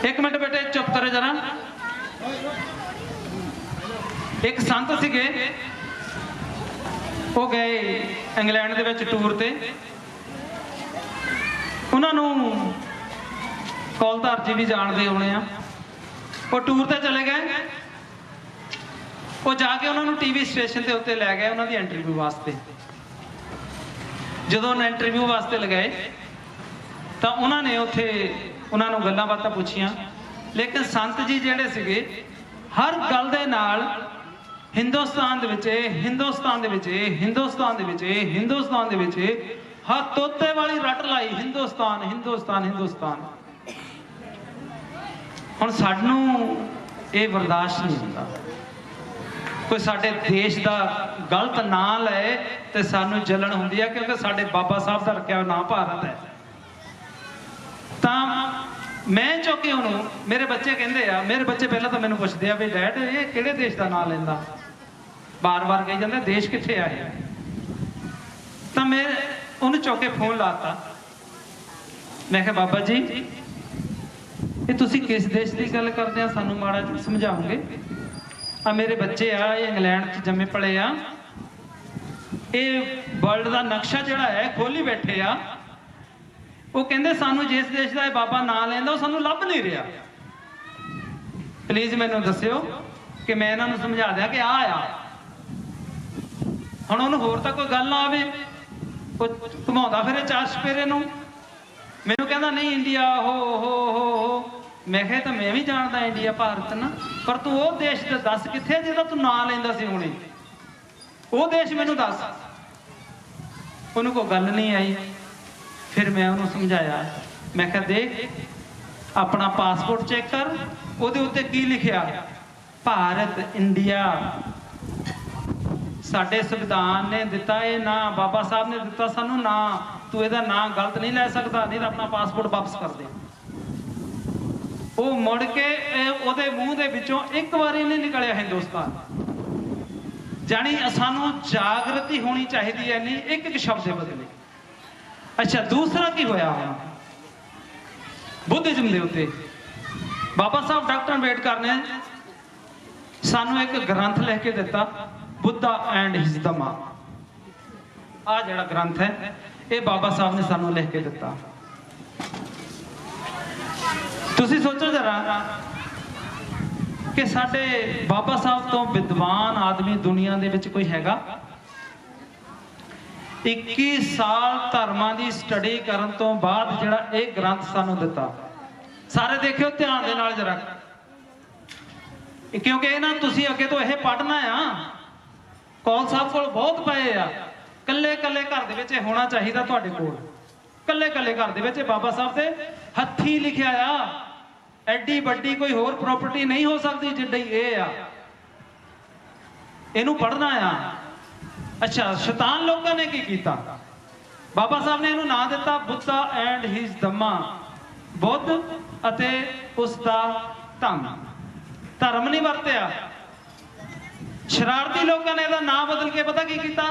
ਇੱਕ ਮਿੰਟ ਬੇਟੇ ਚੁੱਪ ਕਰੋ ਜਰਾ। ਇੱਕ ਸੰਤ ਸੀਗੇ, ਉਹ ਗਏ ਇੰਗਲੈਂਡ ਦੇ ਵਿੱਚ ਟੂਰ ਤੇ। ਉਹਨਾਂ ਨੂੰ ਕੌਲਧਾਰ ਜੀ ਵੀ ਜਾਣਦੇ ਹੋਣੇ ਆ। ਉਹ ਟੂਰ ਤੇ ਚਲੇ ਗਏ, ਉਹ ਜਾ ਕੇ ਉਹਨਾਂ ਨੂੰ ਟੀਵੀ ਸਟੇਸ਼ਨ ਦੇ ਉੱਤੇ ਲੈ ਗਏ ਉਹਨਾਂ ਦੀ ਇੰਟਰਵਿਊ ਵਾਸਤੇ। ਜਦੋਂ ਉਹਨਾਂ ਇੰਟਰਵਿਊ ਵਾਸਤੇ ਲਗਾਏ ਤਾਂ ਉਹਨਾਂ ਨੇ ਉੱਥੇ ਉਹਨਾਂ ਨੂੰ ਗੱਲਾਂ ਬਾਤਾਂ ਪੁੱਛੀਆਂ, ਲੇਕਿਨ ਸੰਤ ਜੀ ਜਿਹੜੇ ਸੀਗੇ ਹਰ ਗੱਲ ਦੇ ਨਾਲ ਹਿੰਦੁਸਤਾਨ ਦੇ ਵਿੱਚ ਇਹ, ਹਿੰਦੁਸਤਾਨ ਦੇ ਵਿੱਚ ਇਹ, ਹਿੰਦੁਸਤਾਨ ਦੇ ਵਿੱਚ ਇਹ, ਹਿੰਦੁਸਤਾਨ ਦੇ ਵਿੱਚ ਇਹ, ਹਰ ਤੋਤੇ ਵਾਲੀ ਰੱਟ ਲਾਈ, ਹਿੰਦੁਸਤਾਨ ਹਿੰਦੁਸਤਾਨ ਹਿੰਦੁਸਤਾਨ। ਹੁਣ ਸਾਨੂੰ ਇਹ ਬਰਦਾਸ਼ਤ ਨਹੀਂ ਹੁੰਦਾ। ਕੋਈ ਸਾਡੇ ਦੇਸ਼ ਦਾ ਗਲਤ ਨਾਂ ਲਏ ਤੇ ਸਾਨੂੰ ਜਲਣ ਹੁੰਦੀ ਹੈ, ਕਿਉਂਕਿ ਸਾਡੇ ਬਾਬਾ ਸਾਹਿਬ ਦਾ ਰੱਖਿਆ ਹੋਇਆ ਨਾਂ ਭਾਰਤ ਹੈ। ਤਾਂ ਮੈਂ ਚੁੱਕੇ ਉਹਨੂੰ, ਮੇਰੇ ਬੱਚੇ ਕਹਿੰਦੇ ਆ, ਮੇਰੇ ਬੱਚੇ ਪਹਿਲਾਂ ਤਾਂ ਮੈਨੂੰ ਪੁੱਛਦੇ ਆ ਵੀ ਡੈਡ ਇਹ ਕਿਹੜੇ ਦੇਸ਼ ਦਾ ਨਾਂ ਲੈਂਦਾ, ਬਾਰ-ਬਾਰ ਕਹੀ ਜਾਂਦੇ ਦੇਸ਼ ਕਿੱਥੇ ਆ ਇਹ। ਤਾਂ ਮੈਂ ਉਹਨੂੰ ਚੁੱਕ ਕੇ ਫੋਨ ਲਾਤਾ। ਮੈਂ ਕਿਹਾ ਬਾਬਾ ਜੀ ਇਹ ਤੁਸੀਂ ਕਿਸ ਦੇਸ਼ ਦੀ ਗੱਲ ਕਰਦੇ ਆ, ਸਾਨੂੰ ਮਾੜਾ ਜਿਹਾ ਸਮਝਾਓਗੇ। ਆ ਮੇਰੇ ਬੱਚੇ ਆ, ਇਹ ਇੰਗਲੈਂਡ 'ਚ ਜੰਮੇ ਪਲੇ ਆ, ਇਹ ਵਰਲਡ ਦਾ ਨਕਸ਼ਾ ਜਿਹੜਾ ਹੈ ਖੋਲੀ ਬੈਠੇ ਆ। ਉਹ ਕਹਿੰਦੇ ਸਾਨੂੰ ਜਿਸ ਦੇਸ਼ ਦਾ ਇਹ ਬਾਬਾ ਨਾਂ ਲੈਂਦਾ ਉਹ ਸਾਨੂੰ ਲੱਭ ਨਹੀਂ ਰਿਹਾ। ਪਲੀਜ਼ ਮੈਨੂੰ ਦੱਸਿਓ ਕਿ ਮੈਂ ਇਹਨਾਂ ਨੂੰ ਸਮਝਾ ਦਿਆਂ ਕਿ ਆ। ਹੁਣ ਉਹਨੂੰ ਹੋਰ ਤਾਂ ਕੋਈ ਗੱਲ ਨਾ ਆਵੇ, ਉਹ ਘੁਮਾਉਂਦਾ ਫਿਰੇ ਚਾਰ ਚੁਫੇਰੇ ਨੂੰ। ਮੈਨੂੰ ਕਹਿੰਦਾ ਨਹੀਂ ਇੰਡੀਆ ਹੋ। ਮੈਂ ਕਿਹਾ ਤਾਂ ਮੈਂ ਵੀ ਜਾਣਦਾ ਇੰਡੀਆ ਭਾਰਤ ਨਾ, ਪਰ ਤੂੰ ਉਹ ਦੇਸ਼ ਦਾ ਦੱਸ ਕਿੱਥੇ ਜਿਹਦਾ ਤੂੰ ਨਾਂ ਲੈਂਦਾ ਸੀ ਹੁਣੇ, ਉਹ ਦੇਸ਼ ਮੈਨੂੰ ਦੱਸ। ਉਹਨੂੰ ਕੋਈ ਗੱਲ ਨਹੀਂ ਆਈ। ਫਿਰ ਮੈਂ ਉਹਨੂੰ ਸਮਝਾਇਆ, ਮੈਂ ਕਿਹਾ ਦੇਖ ਆਪਣਾ ਪਾਸਪੋਰਟ ਚੈੱਕ ਕਰ, ਉਹਦੇ ਉੱਤੇ ਕੀ ਲਿਖਿਆ, ਭਾਰਤ ਇੰਡੀਆ। ਸਾਡੇ ਸੰਵਿਧਾਨ ਨੇ ਦਿੱਤਾ ਇਹ ਨਾਂ, ਬਾਬਾ ਸਾਹਿਬ ਨੇ ਦਿੱਤਾ ਸਾਨੂੰ ਨਾਂ, ਤੂੰ ਇਹਦਾ ਨਾਂ ਗਲਤ ਨਹੀਂ ਲੈ ਸਕਦਾ, ਨਹੀਂ ਤਾਂ ਆਪਣਾ ਪਾਸਪੋਰਟ ਵਾਪਸ ਕਰ ਦੇ। ਉਹ ਮੁੜ ਕੇ ਉਹਦੇ ਮੂੰਹ ਦੇ ਵਿੱਚੋਂ ਇੱਕ ਵਾਰੀ ਨਹੀਂ ਨਿਕਲਿਆ ਹਿੰਦੁਸਤਾਨ। ਜਾਣੀ ਸਾਨੂੰ ਜਾਗਰਤੀ ਹੋਣੀ ਚਾਹੀਦੀ ਹੈ, ਨਹੀਂ ਇੱਕ ਸ਼ਬਦ ਦੇ ਬਦਲੇ। ਅੱਛਾ ਦੂਸਰਾ ਕੀ ਹੋਇਆ ਹੁਣ ਬੁੱਧਿਜ਼ਮ ਦੇ ਉੱਤੇ, ਬਾਬਾ ਸਾਹਿਬ ਡਾਕਟਰ ਅੰਬੇਡਕਰ ਨੇ ਸਾਨੂੰ ਇੱਕ ਗ੍ਰੰਥ ਲਿਖ ਕੇ ਦਿੱਤਾ, ਬੁੱਧਾ ਐਂਡ ਹਿਸ ਧਮਾ। ਆ ਜਿਹੜਾ ਗ੍ਰੰਥ ਹੈ ਇਹ ਬਾਬਾ ਸਾਹਿਬ ਨੇ ਸਾਨੂੰ ਲਿਖ ਕੇ ਦਿੱਤਾ। ਤੁਸੀਂ ਸੋਚੋ ਜਰਾ ਕਿ ਸਾਡੇ ਬਾਬਾ ਸਾਹਿਬ ਤੋਂ ਵਿਦਵਾਨ ਆਦਮੀ ਦੁਨੀਆ ਦੇ ਵਿੱਚ ਕੋਈ ਹੈਗਾ? 21 ਸਾਲ ਧਰਮਾਂ ਦੀ ਸਟੱਡੀ ਕਰਨ ਤੋਂ ਬਾਅਦ ਜਿਹੜਾ ਇਹ ਗ੍ਰੰਥ ਸਾਨੂੰ ਦਿੱਤਾ, ਸਾਰੇ ਦੇਖਿਓ ਧਿਆਨ ਦੇ ਨਾਲ ਜਰਾ, ਕਿਉਂਕਿ ਇਹ ਨਾ ਤੁਸੀਂ ਅੱਗੇ ਤੋਂ ਇਹ ਪੜ੍ਹਨਾ ਆ। ਕੌਲ ਸਾਹਿਬ ਕੋਲ ਬਹੁਤ ਪਏ ਆ, ਕੱਲੇ ਕੱਲੇ ਘਰ ਦੇ ਵਿੱਚ ਹੋਣਾ ਚਾਹੀਦਾ ਤੁਹਾਡੇ ਕੋਲ। ਕੱਲੇ ਕੱਲੇ ਘਰ ਦੇ ਵਿੱਚ ਬਾਬਾ ਸਾਹਿਬ ਦੇ ਹੱਥੀਂ ਲਿਖਿਆ ਆ। ਐਡੀ ਵੱਡੀ ਕੋਈ ਹੋਰ ਪ੍ਰਾਪਰਟੀ ਨਹੀਂ ਹੋ ਸਕਦੀ ਜਿੱਡੀ ਇਹ ਆ। ਇਹਨੂੰ ਪੜ੍ਹਨਾ ਆ। ਅੱਛਾ ਸ਼ੈਤਾਨ ਲੋਕਾਂ ਨੇ ਕੀ ਕੀਤਾ, ਬਾਬਾ ਸਾਹਿਬ ਨੇ ਇਹਨੂੰ ਨਾਂ ਦਿੱਤਾ ਬੁੱਧਾ ਐਂਡ ਹਿਸ ਧੰਮਾ, ਬੁੱਧ ਅਤੇ ਉਸ ਦਾ ਧਰਮ ਨਹੀਂ ਵਰਤਿਆ। ਸ਼ਰਾਰਤੀ ਲੋਕਾਂ ਨੇ ਇਹਦਾ ਨਾਮ ਬਦਲ ਕੇ ਪਤਾ ਕੀ ਕੀਤਾ?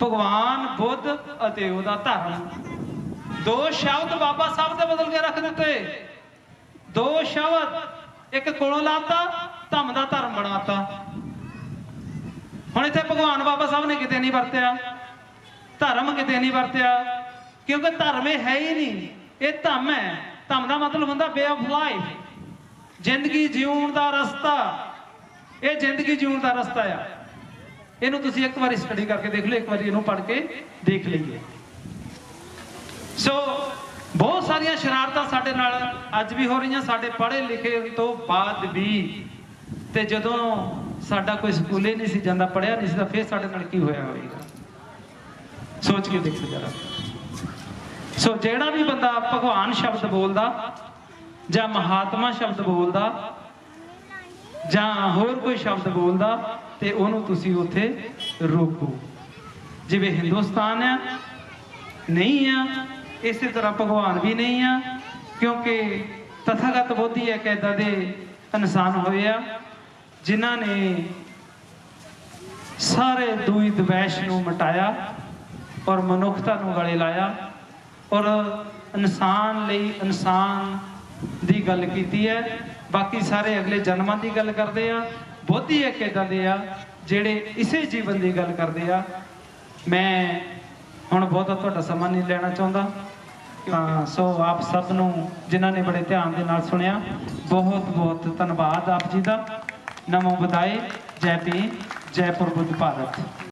ਭਗਵਾਨ ਬੁੱਧ ਅਤੇ ਉਹਦਾ ਧਰਮ। ਦੋ ਸ਼ਬਦ ਬਾਬਾ ਸਾਹਿਬ ਦੇ ਬਦਲ ਕੇ ਰੱਖ ਦਿੱਤੇ। ਦੋ ਸ਼ਬਦ, ਇੱਕ ਕੋਲੋਂ ਲਾਤਾ, ਧੰਮ ਦਾ ਧਰਮ ਬਣਾਤਾ। ਹੁਣ ਇੱਥੇ ਭਗਵਾਨ ਬਾਬਾ ਸਾਹਿਬ ਨੇ ਕਿਤੇ ਨਹੀਂ ਵਰਤਿਆ, ਧਰਮ ਕਿਤੇ ਨਹੀਂ ਵਰਤਿਆ, ਕਿਉਂਕਿ ਧਰਮ ਇਹ ਹੈ ਹੀ ਨਹੀਂ, ਇਹ ਧੰਮ ਹੈ। ਧੰਮ ਦਾ ਮਤਲਬ ਹੁੰਦਾ ਵੇ ਆਫ ਲਾਈਫ, ਜ਼ਿੰਦਗੀ ਜਿਉਣ ਦਾ ਰਸਤਾ। ਇਹ ਜ਼ਿੰਦਗੀ ਜਿਉਣ ਦਾ ਰਸਤਾ ਆ। ਇਹਨੂੰ ਤੁਸੀਂ ਇੱਕ ਵਾਰੀ ਸਟੱਡੀ ਕਰਕੇ ਦੇਖ ਲਓ, ਇੱਕ ਵਾਰੀ ਇਹਨੂੰ ਪੜ੍ਹ ਕੇ ਦੇਖ ਲਈਏ। ਸੋ ਬਹੁਤ ਸਾਰੀਆਂ ਸ਼ਰਾਰਤਾਂ ਸਾਡੇ ਨਾਲ ਅੱਜ ਵੀ ਹੋ ਰਹੀਆਂ, ਸਾਡੇ ਪੜ੍ਹੇ ਲਿਖੇ ਤੋਂ ਬਾਅਦ ਵੀ। ਤੇ ਜਦੋਂ ਸਾਡਾ ਕੋਈ ਸਕੂਲੇ ਨਹੀਂ ਸੀ ਜਾਂਦਾ, ਪੜ੍ਹਿਆ ਨਹੀਂ ਸੀ, ਤਾਂ ਫਿਰ ਸਾਡੇ ਨਾਲ ਕੀ ਹੋਇਆ ਹੋਵੇਗਾ? ਸੋਚ ਕੇ ਦੇਖੋ ਜਰਾ। ਸੋ ਜਿਹੜਾ ਵੀ ਬੰਦਾ ਭਗਵਾਨ ਸ਼ਬਦ ਬੋਲਦਾ ਜਾਂ ਮਹਾਤਮਾ ਸ਼ਬਦ ਬੋਲਦਾ ਜਾਂ ਹੋਰ ਕੋਈ ਸ਼ਬਦ ਬੋਲਦਾ, ਤੇ ਉਹਨੂੰ ਤੁਸੀਂ ਉੱਥੇ ਰੋਕੋ। ਜਿਵੇਂ ਹਿੰਦੁਸਤਾਨ ਆ ਨਹੀਂ ਆ, ਇਸੇ ਤਰ੍ਹਾਂ ਭਗਵਾਨ ਵੀ ਨਹੀਂ ਆ, ਕਿਉਂਕਿ ਤਥਾਗਤ ਬੋਧੀ ਇੱਕ ਏਦਾਂ ਦੇ ਇਨਸਾਨ ਹੋਏ ਆ ਜਿਨ੍ਹਾਂ ਨੇ ਸਾਰੇ ਦੂਈ ਦਵੈਸ਼ ਨੂੰ ਮਿਟਾਇਆ ਔਰ ਮਨੁੱਖਤਾ ਨੂੰ ਗਲੇ ਲਾਇਆ ਔਰ ਇਨਸਾਨ ਲਈ ਇਨਸਾਨ ਦੀ ਗੱਲ ਕੀਤੀ ਹੈ। ਬਾਕੀ ਸਾਰੇ ਅਗਲੇ ਜਨਮਾਂ ਦੀ ਗੱਲ ਕਰਦੇ ਆ। ਬੋਧੀ ਇੱਕ ਏਦਾਂ ਦੇ ਆ ਜਿਹੜੇ ਇਸੇ ਜੀਵਨ ਦੀ ਗੱਲ ਕਰਦੇ ਆ। ਮੈਂ ਹੁਣ ਬਹੁਤਾ ਤੁਹਾਡਾ ਸਮਾਂ ਨਹੀਂ ਲੈਣਾ ਚਾਹੁੰਦਾ। ਸੋ ਆਪ ਸਭ ਨੂੰ ਜਿਨ੍ਹਾਂ ਨੇ ਬੜੇ ਧਿਆਨ ਦੇ ਨਾਲ ਸੁਣਿਆ, ਬਹੁਤ ਬਹੁਤ ਧੰਨਵਾਦ ਆਪ ਜੀ ਦਾ। ਨਮੋ ਬੁੱਧਾਏ। ਜੈ ਭੀਮ, ਜੈ ਪ੍ਰਬੁੱਧ ਭਾਰਤ।